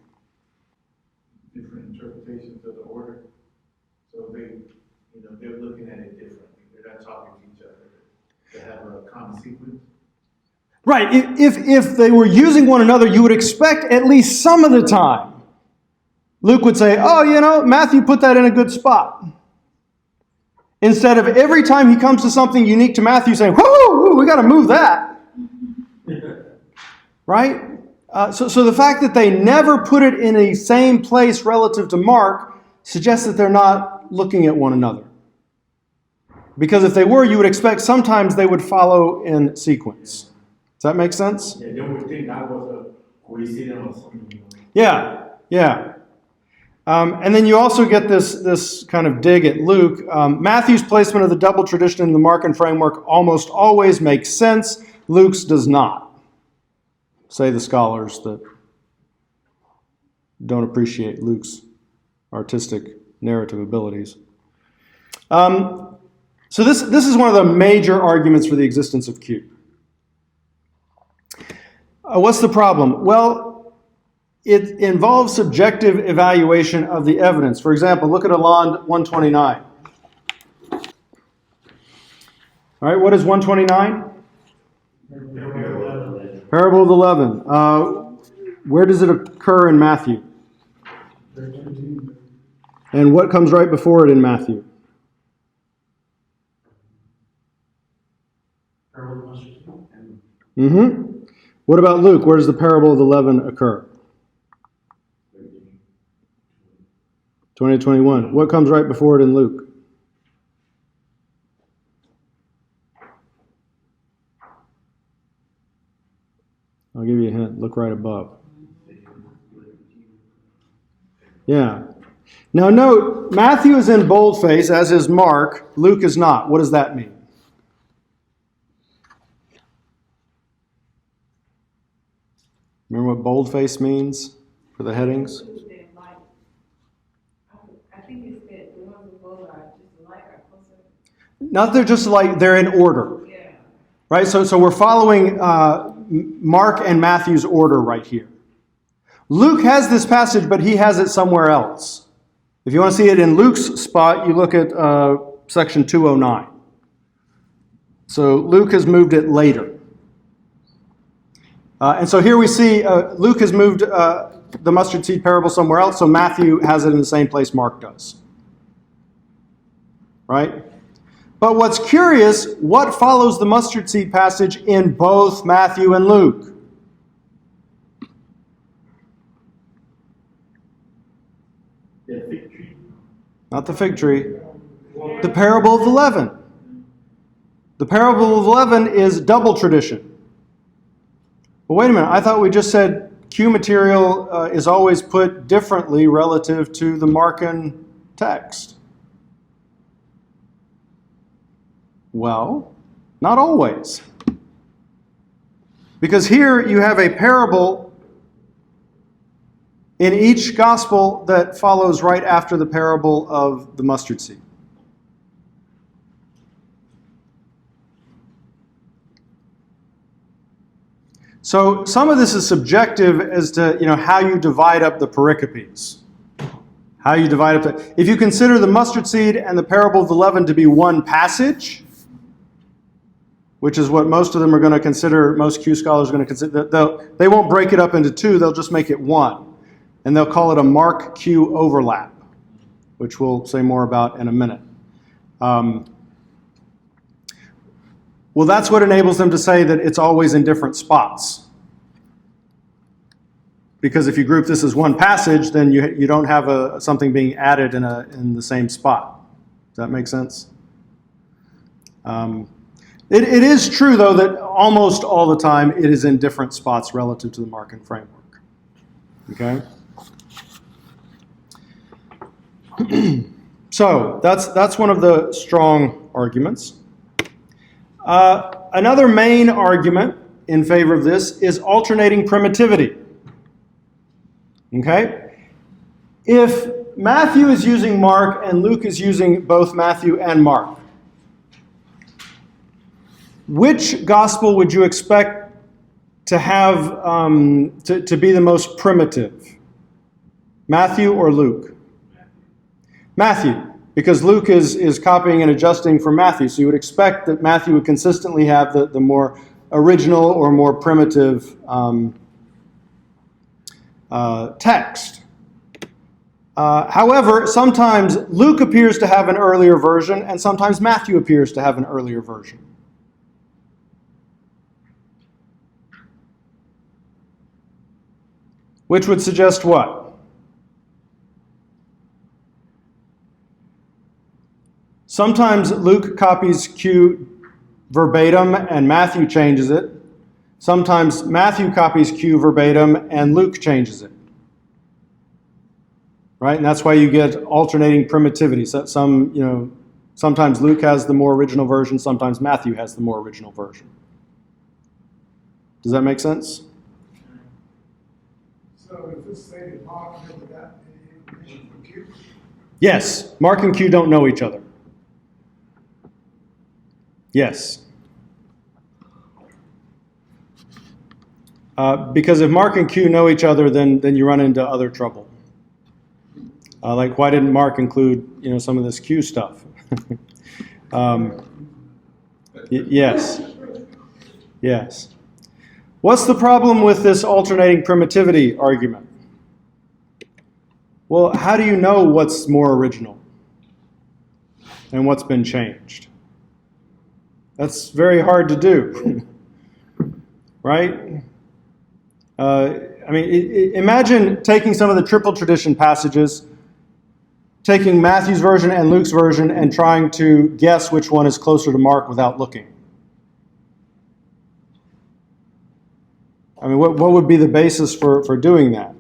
Different interpretations of the order. So they're looking at it differently. They're not talking to each other. They have a common sequence. Right. If they were using one another, you would expect at least some of the time Luke would say, oh, Matthew put that in a good spot. Instead of every time he comes to something unique to Matthew saying, whoo, we got to move that. Right? So the fact that they never put it in the same place relative to Mark suggests that they're not looking at one another. Because if they were, you would expect sometimes they would follow in sequence. Does that make sense? Yeah, they would think that was a coincidence or something. Yeah. And then you also get this kind of dig at Luke. Matthew's placement of the double tradition in the Markan framework almost always makes sense. Luke's does not, say the scholars that don't appreciate Luke's artistic narrative abilities. So this is one of the major arguments for the existence of Q. What's the problem? Well, it involves subjective evaluation of the evidence. For example, look at Alond 129. All right, what is 129? Parable of the leaven. Where does it occur in Matthew? And what comes right before it in Matthew? Mm-hmm. What about Luke? Where does the parable of the leaven occur? 20-21. What comes right before it in Luke? I'll give you a hint. Look right above. Yeah. Now note, Matthew is in boldface, as is Mark. Luke is not. What does that mean? Remember what boldface means for the headings? I think it's that the ones with bold are just alike or closer. Not they're just like, they're in order. Yeah. Right? So we're following Mark and Matthew's order right here. Luke has this passage, but he has it somewhere else. If you want to see it in Luke's spot, you look at section 209. So Luke has moved it later. And so here we see Luke has moved the mustard seed parable somewhere else, so Matthew has it in the same place Mark does. right? But what's curious, what follows the mustard seed passage in both Matthew and Luke? The fig tree. Not the fig tree. The parable of the leaven. The parable of the leaven is double tradition. Well, wait a minute. I thought we just said Q material is always put differently relative to the Markan text. Well, not always. Because here you have a parable in each gospel that follows right after the parable of the mustard seed. So some of this is subjective as to how you divide up the pericopes. How you divide up the... If you consider the mustard seed and the parable of the leaven to be one passage, which is what most of them are going to consider, most Q scholars are going to consider, they won't break it up into two, they'll just make it one. And they'll call it a Mark-Q overlap, which we'll say more about in a minute. Well, that's what enables them to say that it's always in different spots. Because if you group this as one passage, then you don't have something being added in the same spot. Does that make sense? It is true, though, that almost all the time it is in different spots relative to the Markan framework. Okay? So that's one of the strong arguments. Another main argument in favor of this is alternating primitivity. Okay? If Matthew is using Mark and Luke is using both Matthew and Mark, which gospel would you expect to have to be the most primitive? Matthew or Luke? Matthew, because Luke is copying and adjusting from Matthew, so you would expect that Matthew would consistently have the more original or more primitive text. However, sometimes Luke appears to have an earlier version, and sometimes Matthew appears to have an earlier version. Which would suggest what? Sometimes Luke copies Q verbatim and Matthew changes it. Sometimes Matthew copies Q verbatim and Luke changes it. Right? And that's why you get alternating primitivity. So sometimes Luke has the more original version, sometimes Matthew has the more original version. Does that make sense? So if it's say that Mark never got any information from Q, Yes. Mark and Q don't know each other. Yes. Because if Mark and Q know each other, then you run into other trouble. Like, why didn't Mark include some of this Q stuff? Yes. Yes. What's the problem with this alternating primitivity argument? Well, how do you know what's more original and what's been changed? That's very hard to do, right? Imagine taking some of the triple tradition passages, taking Matthew's version and Luke's version, and trying to guess which one is closer to Mark without looking. What would be the basis for doing that?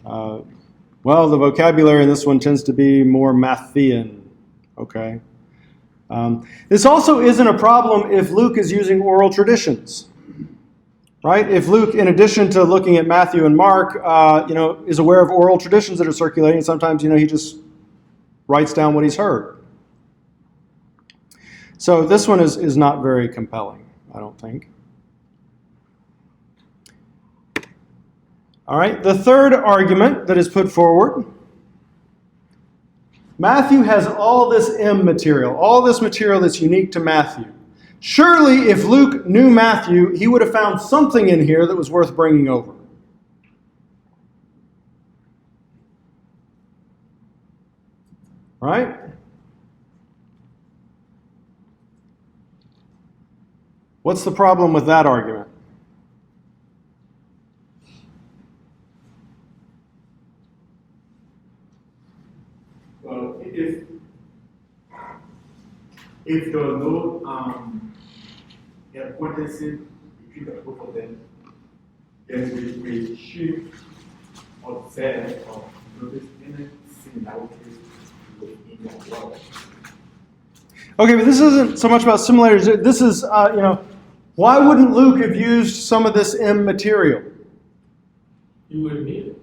Well, the vocabulary in this one tends to be more Matthean. Okay. This also isn't a problem if Luke is using oral traditions, right? If Luke, in addition to looking at Matthew and Mark, is aware of oral traditions that are circulating, sometimes, he just writes down what he's heard. So this one is not very compelling, I don't think. All right, the third argument that is put forward: Matthew has all this M material, all this material that's unique to Matthew. Surely, if Luke knew Matthew, he would have found something in here that was worth bringing over. Right? What's the problem with that argument? Well, if there are no acquaintances between the both of them, then we should observe or notice any similarities within their work. Okay, but this isn't so much about similarities. This is, why wouldn't Luke have used some of this M material? You wouldn't need it.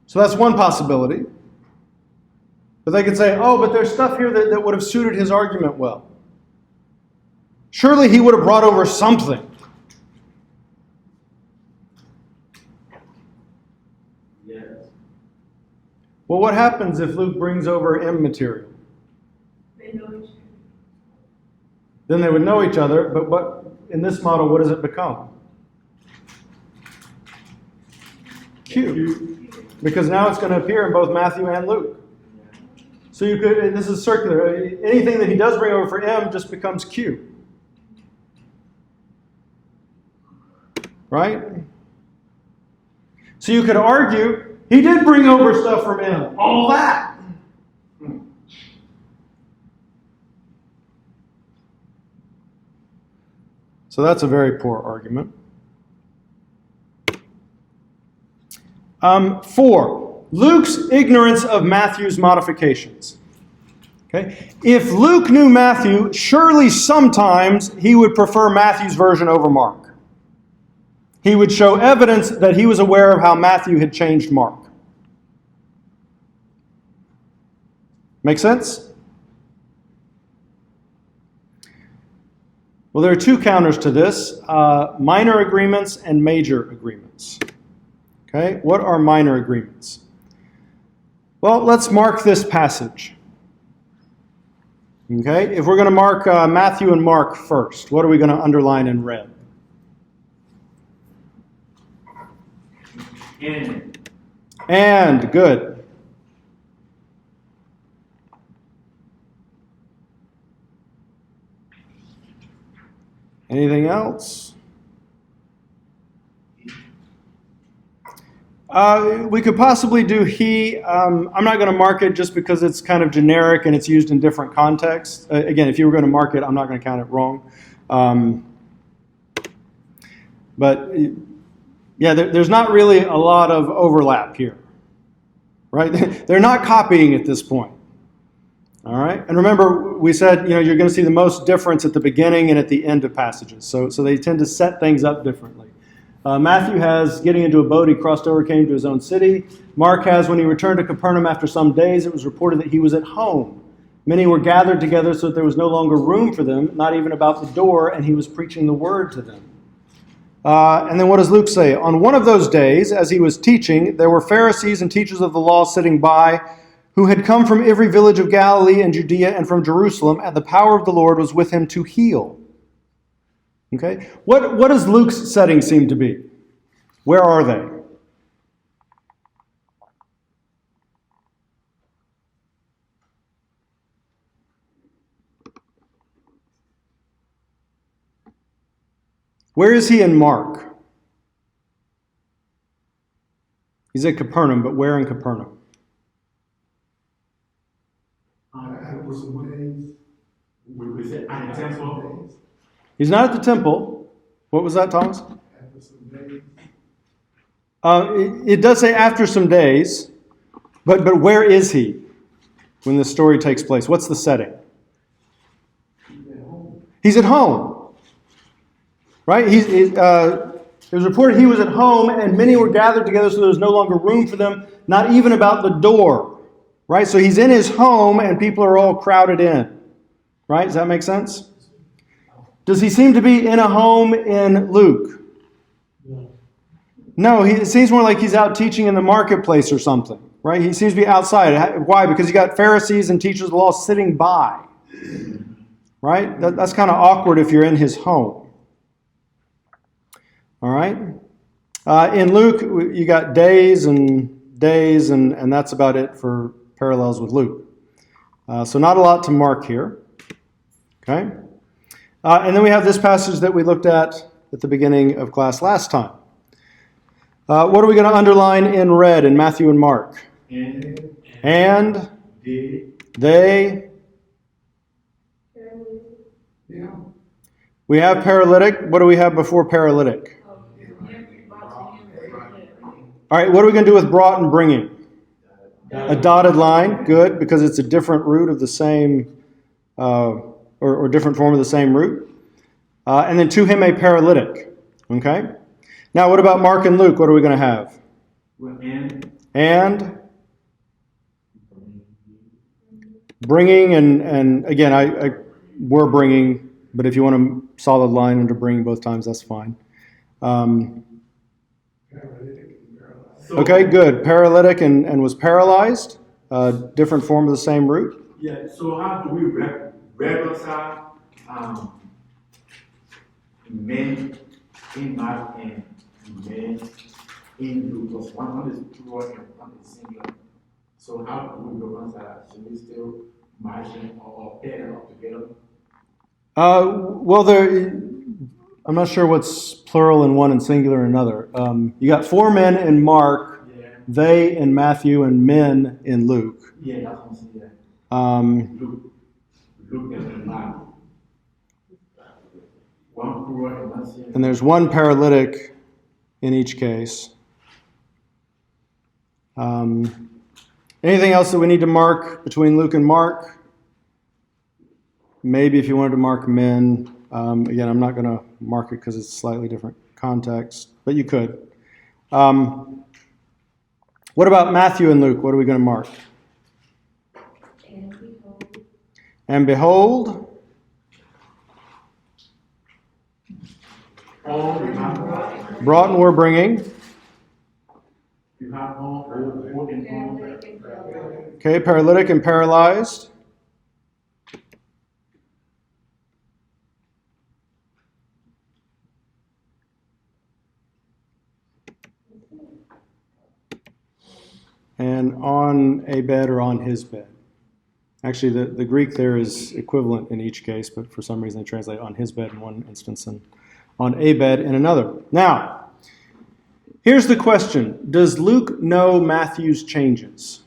So that's one possibility. But they could say, oh, but there's stuff here that would have suited his argument well. Surely he would have brought over something. Yes. Well, what happens if Luke brings over M material? They know each other. Then they would know each other, but what in this model, what does it become? Q. Because now it's going to appear in both Matthew and Luke. So you could, this is circular. Anything that he does bring over for M just becomes Q. Right? So you could argue, he did bring over stuff from M. All that. So that's a very poor argument. 4, Luke's ignorance of Matthew's modifications. Okay? If Luke knew Matthew, surely sometimes he would prefer Matthew's version over Mark. He would show evidence that he was aware of how Matthew had changed Mark. Make sense? Well, there are 2 counters to this, minor agreements and major agreements. Okay, what are minor agreements? Well, let's mark this passage. Okay, if we're going to mark Matthew and Mark first, what are we going to underline in red? And, good. Anything else? We could possibly do he. I'm not going to mark it just because it's kind of generic and it's used in different contexts. Again, if you were going to mark it, I'm not going to count it wrong. But yeah, there's not really a lot of overlap here, right? They're not copying at this point. All right, and remember we said you're going to see the most difference at the beginning and at the end of passages. So they tend to set things up differently. Matthew has, getting into a boat, he crossed over, came to his own city. Mark has, when he returned to Capernaum after some days, it was reported that he was at home. Many were gathered together so that there was no longer room for them, not even about the door, and he was preaching the word to them. And then what does Luke say? On one of those days, as he was teaching, there were Pharisees and teachers of the law sitting by, who had come from every village of Galilee and Judea and from Jerusalem, and the power of the Lord was with him to heal. Okay? What does Luke's setting seem to be? Where are they? Where is he in Mark? He's at Capernaum, but where in Capernaum? After some days. We said at the temple. He's not at the temple. What was that, Thomas? After some days. It does say after some days, but where is he when the story takes place? What's the setting? He's at home. Right? It was reported he was at home, and many were gathered together, so there was no longer room for them, not even about the door. Right? So he's in his home, and people are all crowded in. Right? Does that make sense? Does he seem to be in a home in Luke? No, it seems more like he's out teaching in the marketplace or something. Right? He seems to be outside. Why? Because you got Pharisees and teachers of the law sitting by. Right? That's kind of awkward if you're in his home. All right? In Luke, you got days, and that's about it for parallels with Luke. So not a lot to mark here. Okay? And then we have this passage that we looked at the beginning of class last time. What are we going to underline in red in Matthew and Mark? And they. Yeah. We have paralytic. What do we have before paralytic? All right, what are we going to do with brought and bringing? A dotted line, good, because it's a different root of the same, or different form of the same root. And then to him a paralytic. Okay? Now, what about Mark and Luke? What are we going to have? And bringing, and again, we're bringing, but if you want a solid line under bringing both times, that's fine. Okay, good. Paralytic and was paralyzed. Different form of the same root. Yeah, so how do we reconcile men in Mark and men in Luke? Because one is plural and one is singular. So how do we reconcile? Should we still merge them or pair them up together? Well, I'm not sure what's plural in one and singular in another. You got 4 men in Mark, they in Matthew, and men in Luke. Yeah, that's what I'm saying. Luke and Mark. One plural and one singular. And there's one paralytic in each case. Anything else that we need to mark between Luke and Mark? Maybe if you wanted to mark men. Again, I'm not going to mark it because it's a slightly different context, but you could. What about Matthew and Luke? What are we going to mark? And behold. Brought and were bringing. You have all and all. Okay, paralytic and paralyzed. And on a bed or on his bed. Actually, the Greek there is equivalent in each case, but for some reason they translate on his bed in one instance and on a bed in another. Now, here's the question. Does Luke know Matthew's changes?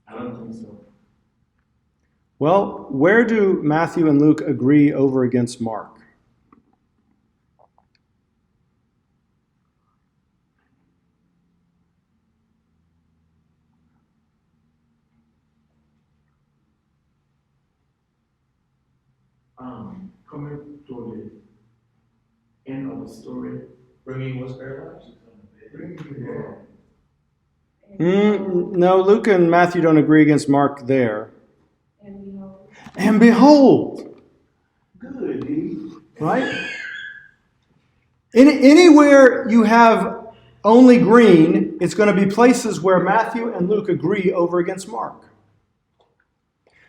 I don't think so. Well, where do Matthew and Luke agree over against Mark? Coming to the end of the story, Bringing was paralyzed. No, Luke and Matthew don't agree against Mark there. And behold. good, dude. Right? Anywhere you have only green, it's going to be places where Matthew and Luke agree over against Mark.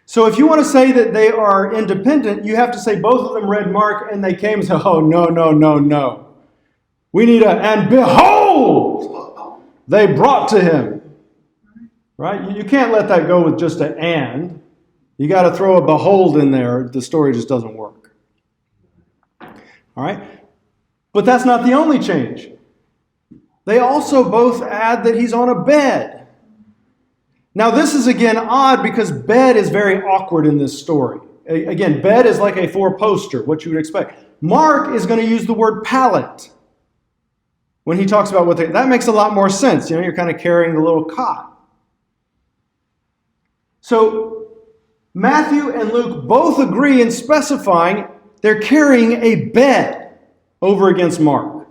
So if you want to say that they are independent, you have to say both of them read Mark and they came and said, oh, no. We need and behold, they brought to him. Right? You can't let that go with just an and. You got to throw a behold in there. The story just doesn't work. All right? But that's not the only change. They also both add that he's on a bed. Now, this is again odd because bed is very awkward in this story. Again, bed is like a 4-poster, what you would expect. Mark is going to use the word pallet when he talks about that makes a lot more sense. You're kind of carrying the little cot. So, Matthew and Luke both agree in specifying they're carrying a bed over against Mark.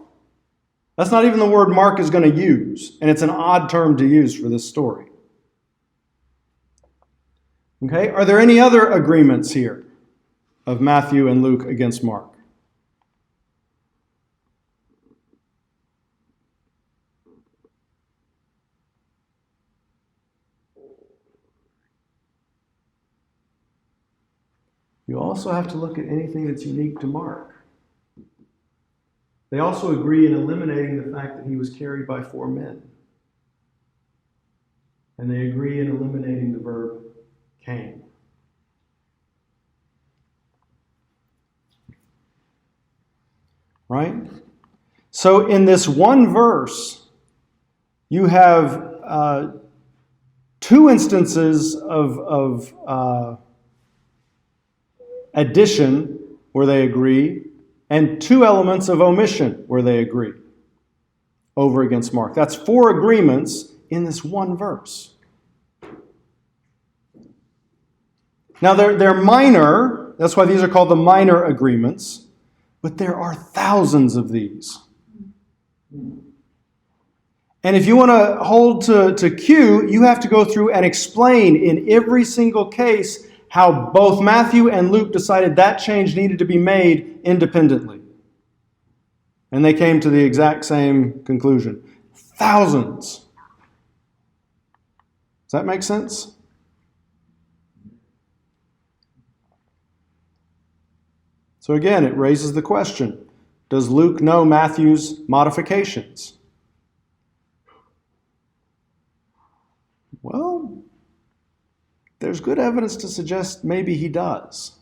That's not even the word Mark is going to use, and it's an odd term to use for this story. Okay, are there any other agreements here of Matthew and Luke against Mark? You also have to look at anything that's unique to Mark. They also agree in eliminating the fact that he was carried by 4 men. And they agree in eliminating the verb came. right? So in this one verse, you have two instances of addition where they agree, and two elements of omission where they agree over against Mark. That's four agreements in this one verse. Now, they're minor. That's why these are called the minor agreements. But there are thousands of these. And if you want to hold to Q, you have to go through and explain in every single case how both Matthew and Luke decided that change needed to be made independently. And they came to the exact same conclusion. Thousands. Does that make sense? So again, it raises the question, does Luke know Matthew's modifications? Well, there's good evidence to suggest maybe he does.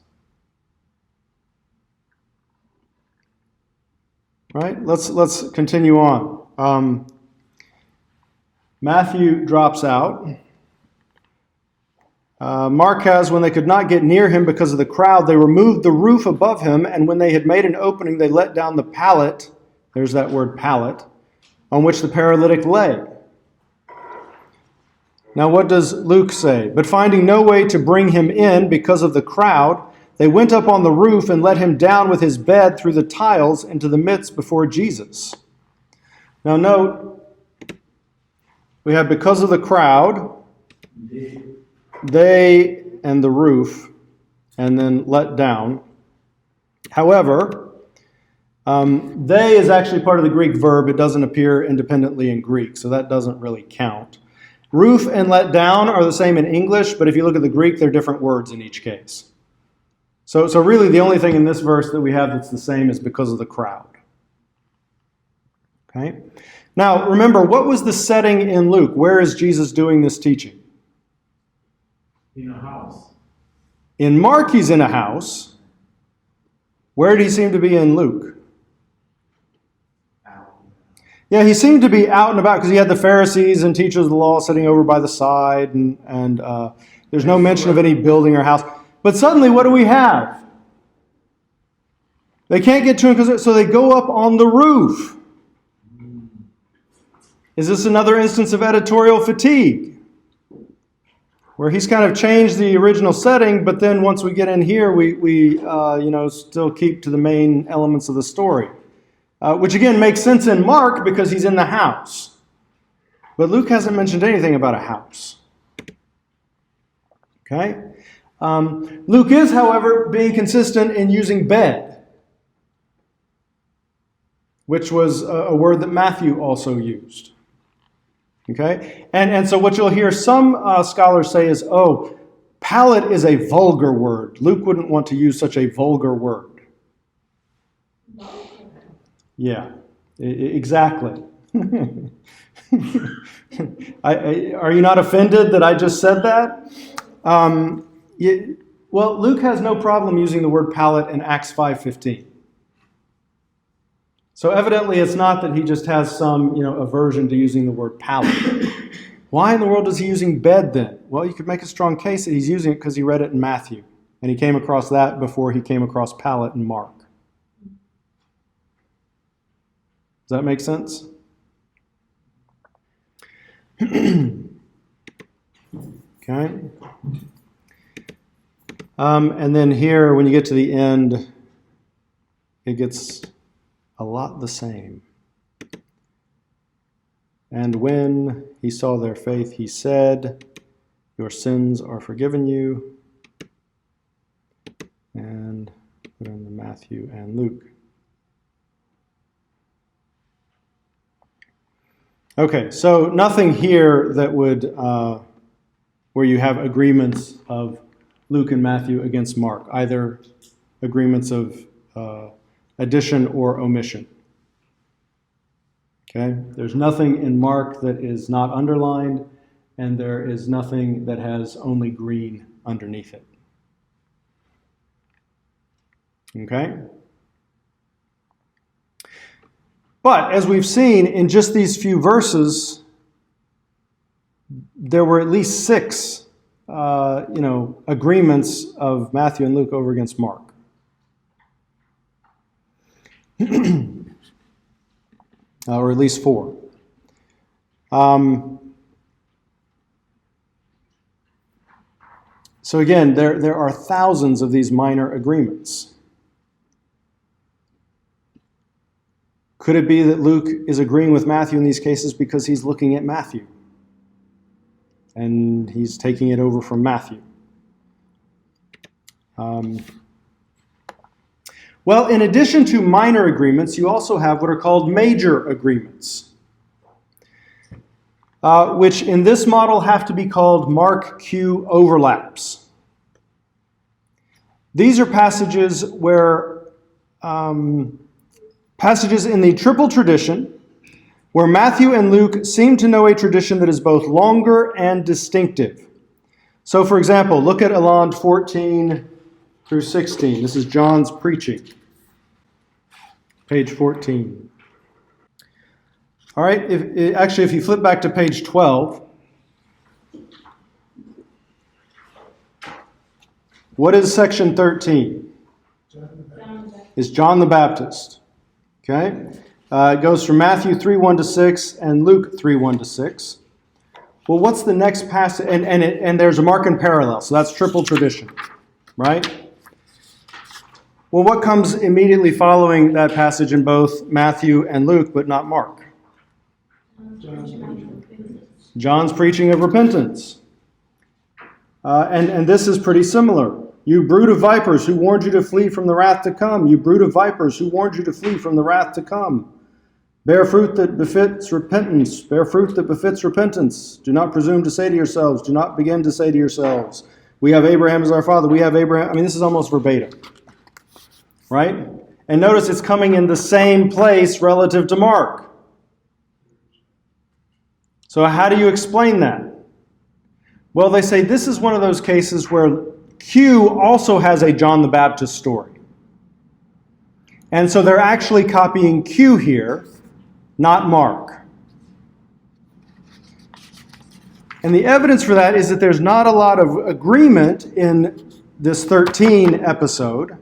Right? Let's continue on. Matthew drops out. Mark has, when they could not get near him because of the crowd, they removed the roof above him, and when they had made an opening, they let down the pallet, there's that word pallet, on which the paralytic lay. Now what does Luke say? But finding no way to bring him in because of the crowd, they went up on the roof and let him down with his bed through the tiles into the midst before Jesus. Now note, we have because of the crowd, they and the roof, and then let down. However, they is actually part of the Greek verb. It doesn't appear independently in Greek, so that doesn't really count. Roof and let down are the same in English, but if you look at the Greek, they're different words in each case. So really the only thing in this verse that we have that's the same is because of the crowd. Okay? Now, remember, what was the setting in Luke? Where is Jesus doing this teaching? In a house. In Mark, he's in a house. Where did he seem to be in Luke? Yeah, he seemed to be out and about because he had the Pharisees and teachers of the law sitting over by the side, and there's no mention of any building or house. But suddenly, what do we have? They can't get to him, so they go up on the roof. Is this another instance of editorial fatigue? Where he's kind of changed the original setting, but then once we get in here, we still keep to the main elements of the story. Which again makes sense in Mark because he's in the house. But Luke hasn't mentioned anything about a house. Okay? Luke is, however, being consistent in using bed, which was a word that Matthew also used. Okay? And so what you'll hear some scholars say is, pallet is a vulgar word. Luke wouldn't want to use such a vulgar word. Yeah, exactly. Are you not offended that I just said that? Well, Luke has no problem using the word pallet in Acts 5:15. So evidently it's not that he just has some aversion to using the word pallet. Why in the world is he using bed then? Well, you could make a strong case that he's using it because he read it in Matthew. And he came across that before he came across pallet in Mark. Does that make sense? Okay. And then here, when you get to the end, it gets a lot the same. And when he saw their faith, he said, "Your sins are forgiven you." And put in the Matthew and Luke. Okay, so nothing here that would, where you have agreements of Luke and Matthew against Mark, either agreements of addition or omission. Okay, there's nothing in Mark that is not underlined, and there is nothing that has only green underneath it. Okay? But as we've seen in just these few verses, there were at least 6 agreements of Matthew and Luke over against Mark. Or at least 4. So again, there are thousands of these minor agreements. Could it be that Luke is agreeing with Matthew in these cases because he's looking at Matthew? And he's taking it over from Matthew. Well, in addition to minor agreements, you also have what are called major agreements, which in this model have to be called Mark-Q overlaps. These are passages where passages in the triple tradition where Matthew and Luke seem to know a tradition that is both longer and distinctive. So, for example, look at Eland 14 through 16. This is John's preaching. Page 14. All right, if you flip back to page 12, what is section 13? It's John the Baptist. Okay? It goes from Matthew 3:1-6 and Luke 3:1-6. Well, what's the next passage? And there's a Markan parallel, so that's triple tradition, right? Well, what comes immediately following that passage in both Matthew and Luke, but not Mark? John's preaching of repentance. And this is pretty similar. You brood of vipers, who warned you to flee from the wrath to come. You brood of vipers, who warned you to flee from the wrath to come. Bear fruit that befits repentance. Bear fruit that befits repentance. Do not presume to say to yourselves, do not begin to say to yourselves, we have Abraham as our father. We have Abraham. I mean, this is almost verbatim. Right? And notice it's coming in the same place relative to Mark. So how do you explain that? Well, they say this is one of those cases where Q also has a John the Baptist story. And so they're actually copying Q here, not Mark. And the evidence for that is that there's not a lot of agreement in this 13 episode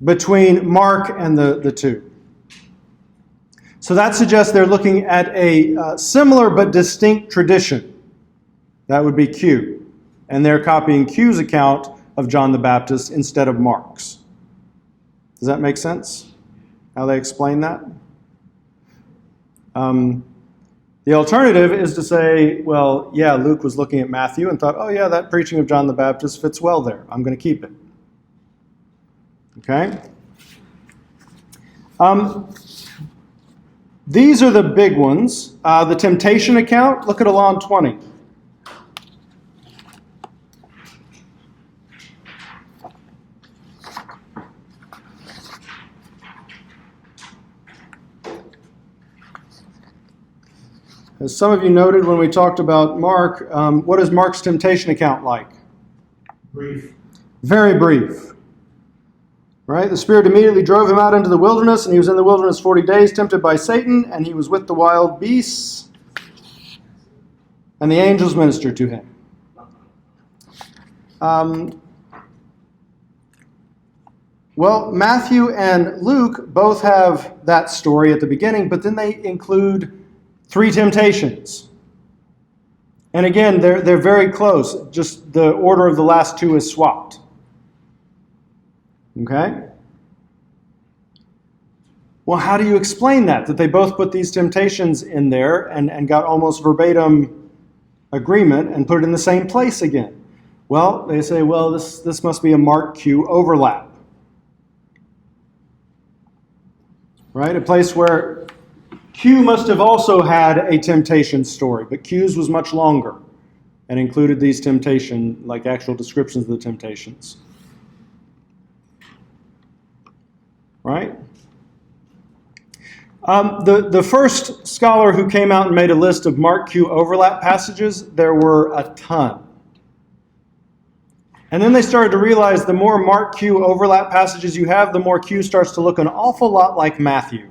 between Mark and the two. So that suggests they're looking at a similar but distinct tradition. That would be Q. And they're copying Q's account of John the Baptist instead of Mark's. Does that make sense? How they explain that? The alternative is to say, well, yeah, Luke was looking at Matthew and thought, oh yeah, that preaching of John the Baptist fits well there. I'm going to keep it. Okay? These are the big ones. The temptation account, look at Eland 20. As some of you noted when we talked about Mark, what is Mark's temptation account like? Brief. Very brief. Right? The Spirit immediately drove him out into the wilderness, and he was in the wilderness 40 days, tempted by Satan, and he was with the wild beasts, and the angels ministered to him. Well, Matthew and Luke both have that story at the beginning, but then they include 3 temptations. And again, they're very close. Just the order of the last 2 is swapped. Okay? Well, how do you explain that they both put these temptations in there and got almost verbatim agreement and put it in the same place again? Well, they say, well, this must be a Mark-Q overlap. Right? A place where Q must have also had a temptation story, but Q's was much longer and included these temptation, like actual descriptions of the temptations. Right? The first scholar who came out and made a list of Mark-Q overlap passages, there were a ton. And then they started to realize the more Mark-Q overlap passages you have, the more Q starts to look an awful lot like Matthew.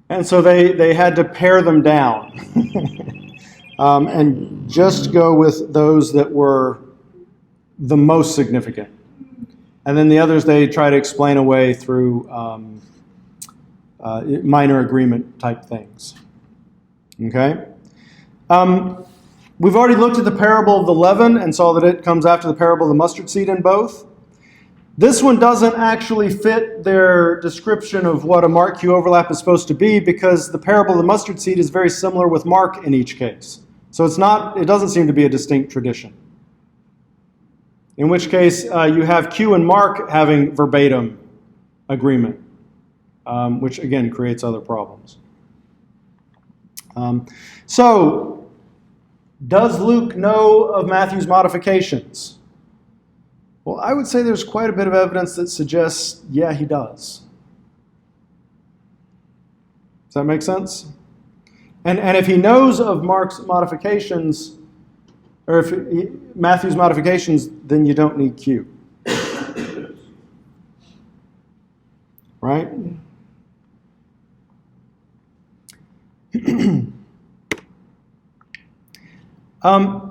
And so they had to pare them down and just go with those that were the most significant. And then the others they try to explain away through minor agreement type things. Okay? We've already looked at the parable of the leaven and saw that it comes after the parable of the mustard seed in both. This one doesn't actually fit their description of what a Mark-Q overlap is supposed to be, because the parable of the mustard seed is very similar with Mark in each case. So it doesn't seem to be a distinct tradition. In which case, you have Q and Mark having verbatim agreement, which again creates other problems. So, does Luke know of Matthew's modifications? Well, I would say there's quite a bit of evidence that suggests, yeah, he does. Does that make sense? And if he knows of Mark's modifications, or if Matthew's modifications, then you don't need Q. Right?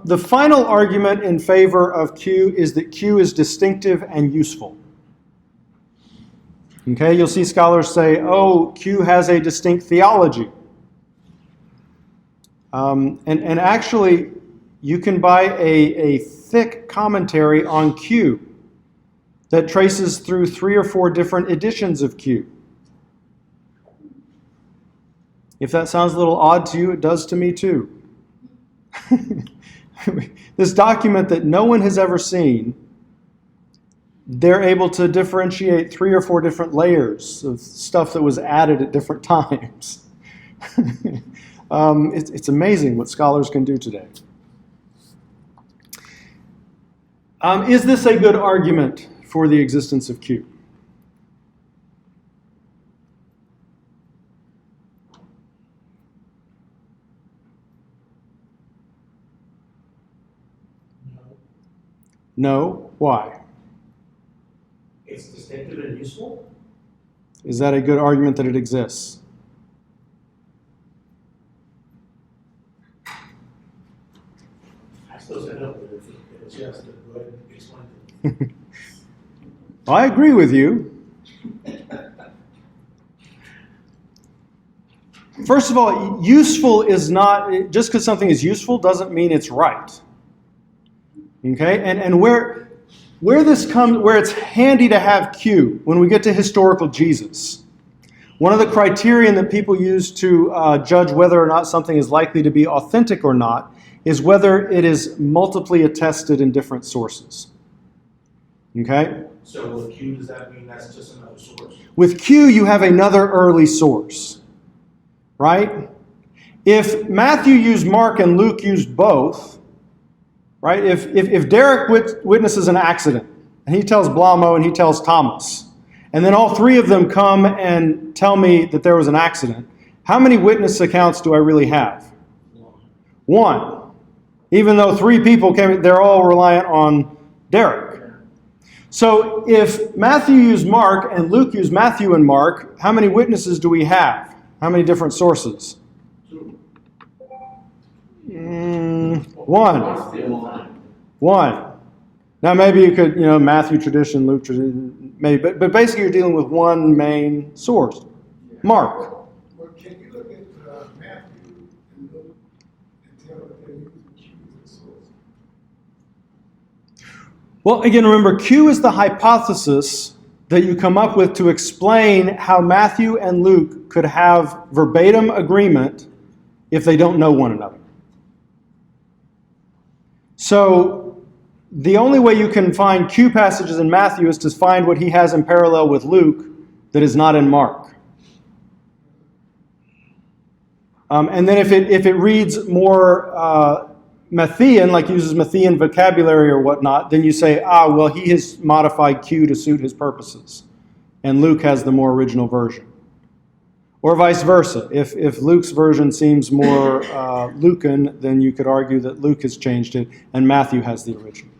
The final argument in favor of Q is that Q is distinctive and useful. Okay, you'll see scholars say, oh, Q has a distinct theology. And actually, you can buy a thick commentary on Q that traces through 3 or 4 different editions of Q. If that sounds a little odd to you, it does to me too. This document that no one has ever seen, they're able to differentiate 3 or 4 different layers of stuff that was added at different times. It's amazing what scholars can do today. Is this a good argument for the existence of Q? No. Why? It's distinctive and useful. Is that a good argument that it exists? I still say no, but if it's yes, then go ahead and explain it. Well, I agree with you. First of all, useful is not, just because something is useful doesn't mean it's right. Okay? And where this comes, where it's handy to have Q, when we get to historical Jesus, one of the criterion that people use to judge whether or not something is likely to be authentic or not is whether it is multiply attested in different sources. Okay? So with Q, does that mean that's just another source? With Q, you have another early source, right? If Matthew used Mark and Luke used both, right? If Derek witnesses an accident, and he tells Blamo and he tells Thomas, and then all 3 of them come and tell me that there was an accident, how many witness accounts do I really have? 1. Even though 3 people came, they're all reliant on Derek. So if Matthew used Mark and Luke used Matthew and Mark, how many witnesses do we have? How many different sources? 1. 1. Now maybe you could, Matthew tradition, Luke tradition, maybe, but basically you're dealing with one main source, Mark. Well, can you look at Matthew and Luke and tell that they're using Q as a source? Well, again, remember, Q is the hypothesis that you come up with to explain how Matthew and Luke could have verbatim agreement if they don't know one another. So the only way you can find Q passages in Matthew is to find what he has in parallel with Luke that is not in Mark. And then if it reads more Matthean, like uses Matthean vocabulary or whatnot, then you say, well, he has modified Q to suit his purposes, and Luke has the more original version. Or vice versa. If Luke's version seems more Lucan, then you could argue that Luke has changed it and Matthew has the original.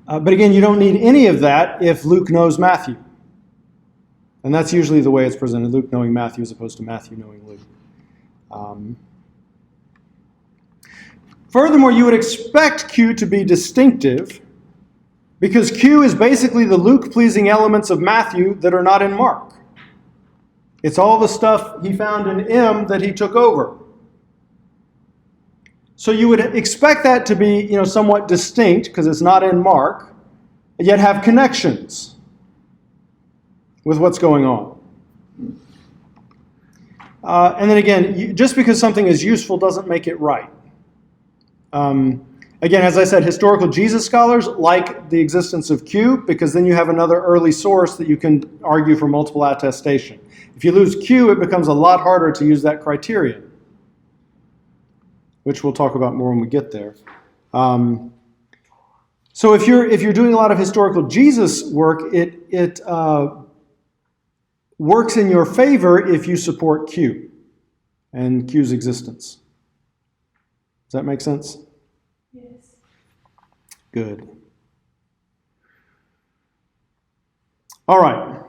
But again, you don't need any of that if Luke knows Matthew. And that's usually the way it's presented, Luke knowing Matthew as opposed to Matthew knowing Luke. Furthermore, you would expect Q to be distinctive because Q is basically the Luke-pleasing elements of Matthew that are not in Mark. It's all the stuff he found in M that he took over. So you would expect that to be, somewhat distinct because it's not in Mark, yet have connections with what's going on. And then again, just because something is useful doesn't make it right. Again, as I said, historical Jesus scholars like the existence of Q because then you have another early source that you can argue for multiple attestation. If you lose Q, it becomes a lot harder to use that criterion, which we'll talk about more when we get there. So if you're doing a lot of historical Jesus work, it works in your favor if you support Q and Q's existence. Does that make sense? Yes. Good. All right.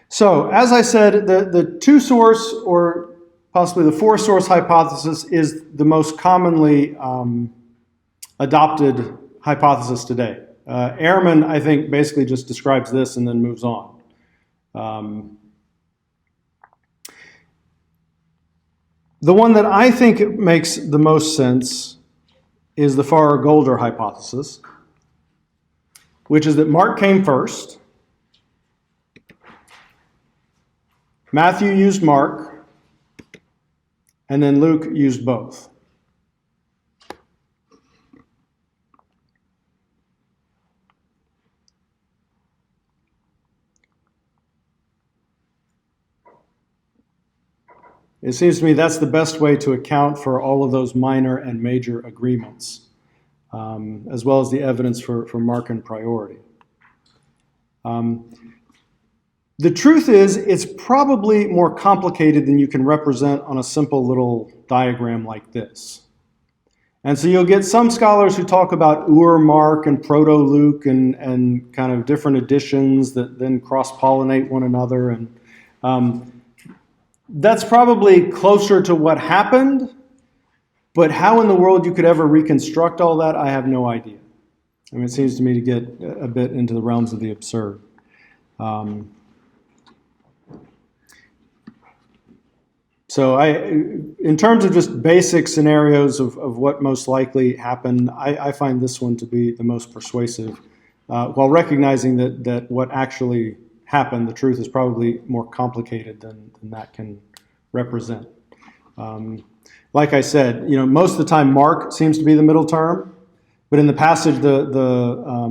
So, as I said, the two-source or possibly the four-source hypothesis is the most commonly adopted hypothesis today. Ehrman, I think, basically just describes this and then moves on. The one that I think makes the most sense is the Farrar-Golder hypothesis, which is that Mark came first, Matthew used Mark, and then Luke used both. It seems to me that's the best way to account for all of those minor and major agreements, as well as the evidence for Markan priority. The truth is, it's probably more complicated than you can represent on a simple little diagram like this. And so you'll get some scholars who talk about Ur-Mark and Proto-Luke and kind of different editions that then cross-pollinate one another. And that's probably closer to what happened, but how in the world you could ever reconstruct all that, I have no idea. I mean, it seems to me to get a bit into the realms of the absurd. So in terms of just basic scenarios of what most likely happened, I find this one to be the most persuasive, while recognizing that what actually happened, the truth is probably more complicated than that can represent. Like I said, most of the time Mark seems to be the middle term, but in the passage, the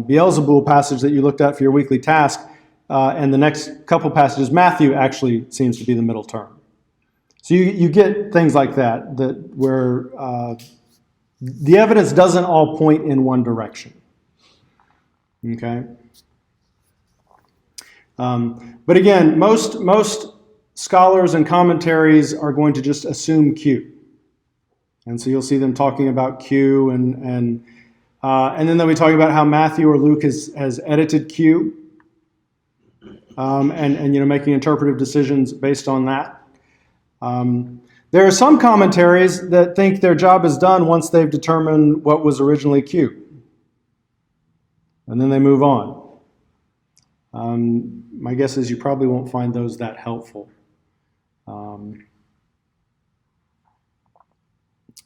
Beelzebul passage that you looked at for your weekly task, and the next couple passages, Matthew actually seems to be the middle term. So you get things like that where the evidence doesn't all point in one direction. Okay? But again, most scholars and commentaries are going to just assume Q. And so you'll see them talking about Q and then they'll be talking about how Matthew or Luke has edited Q and making interpretive decisions based on that. There are some commentaries that think their job is done once they've determined what was originally Q. And then they move on. My guess is you probably won't find those that helpful.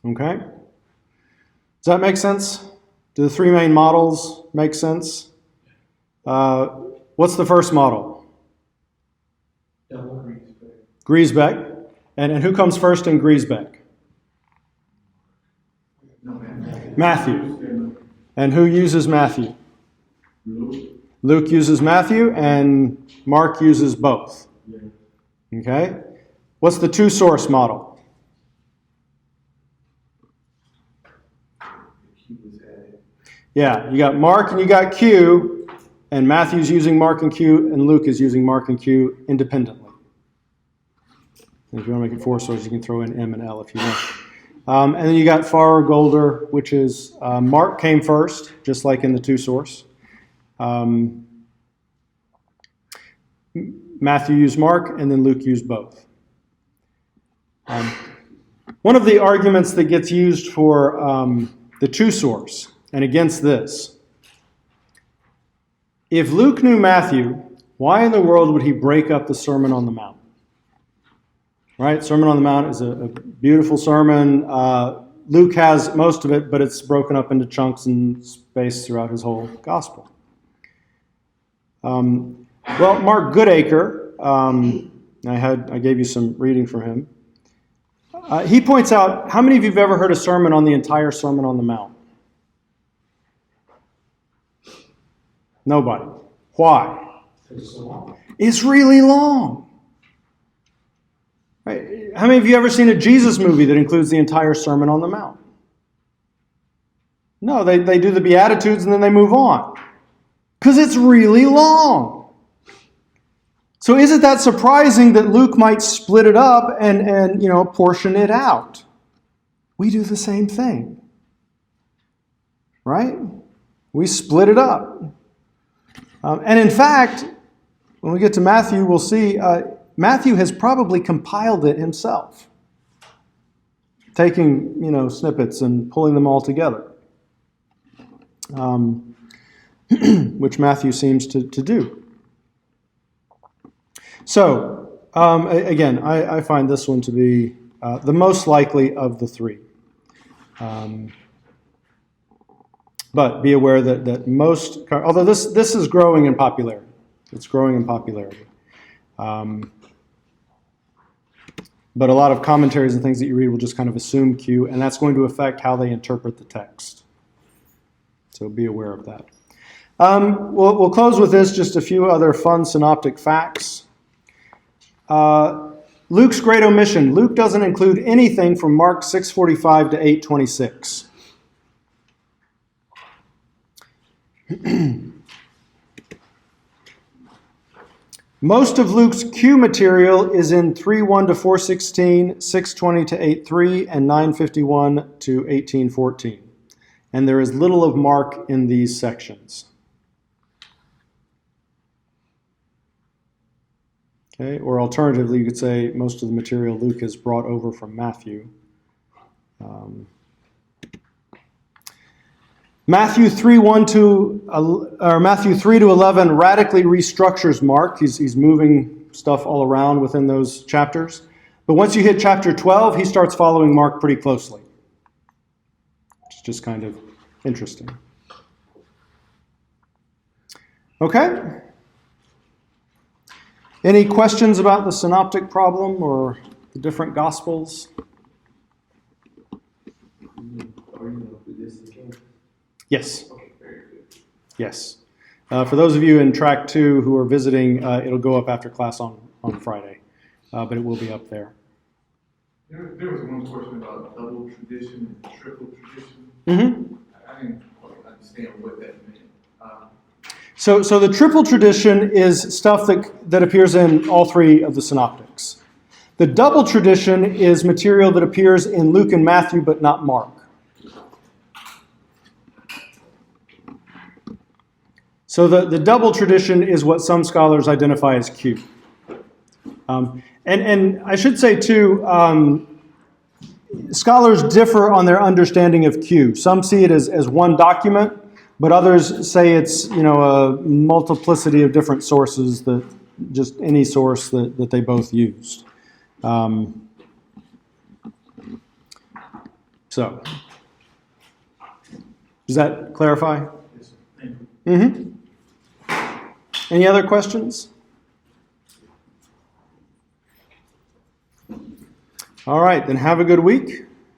Okay? Does that make sense? Do the three main models make sense? What's the first model? Griesbeck. And who comes first in Griesbeck? Matthew. And who uses Matthew? Luke uses Matthew, and Mark uses both. Okay? What's the two-source model? Yeah, you got Mark and you got Q, and Matthew's using Mark and Q, and Luke is using Mark and Q independently. And if you want to make it four sources, you can throw in M and L if you want. And then you got Farrar-Golder, which is Mark came first, just like in the two-source. Matthew used Mark, and then Luke used both. One of the arguments that gets used for the true source and against this, if Luke knew Matthew, why in the world would he break up the Sermon on the Mount? Right? Sermon on the Mount is a beautiful sermon. Luke has most of it, but it's broken up into chunks and spaced throughout his whole gospel. Well, Mark Goodacre, I gave you some reading from him. He points out, how many of you have ever heard a sermon on the entire Sermon on the Mount? Nobody. Why? It's so long. It's really long. Right? How many of you ever seen a Jesus movie that includes the entire Sermon on the Mount? No, they do the Beatitudes and then they move on. Because it's really long. So is it that surprising that Luke might split it up and portion it out? We do the same thing. Right? We split it up. And in fact, when we get to Matthew, we'll see Matthew has probably compiled it himself, taking snippets and pulling them all together, which Matthew seems to do. So again, I find this one to be the most likely of the three. But be aware that most, although this is growing in popularity. It's growing in popularity. But a lot of commentaries and things that you read will just kind of assume Q, and that's going to affect how they interpret the text. So be aware of that. We'll close with this, just a few other fun synoptic facts. Luke's great omission. Luke doesn't include anything from Mark 6:45 to 8:26. Most of Luke's Q material is in 3:1 to 4:16, 6:20 to 8:3, and 9:51 to 18:14. And there is little of Mark in these sections. Okay, or alternatively, you could say most of the material Luke has brought over from Matthew. Matthew 3 to 11 radically restructures Mark. He's moving stuff all around within those chapters. But once you hit chapter 12, he starts following Mark pretty closely. It's just kind of interesting. Okay. Any questions about the synoptic problem or the different gospels? Yes. Okay, very good. Yes. For those of you in track 2 who are visiting, it'll go up after class on Friday, but it will be up there. There was one question about double tradition and triple tradition. Mm-hmm. I didn't quite understand what that meant. So the triple tradition is stuff that appears in all three of the synoptics. The double tradition is material that appears in Luke and Matthew, but not Mark. So the double tradition is what some scholars identify as Q. And I should say, too, scholars differ on their understanding of Q. Some see it as one document, but others say it's a multiplicity of different sources, that just any source that they both used. So, does that clarify? Yes, thank you. Mm-hmm. Any other questions? All right, then have a good week.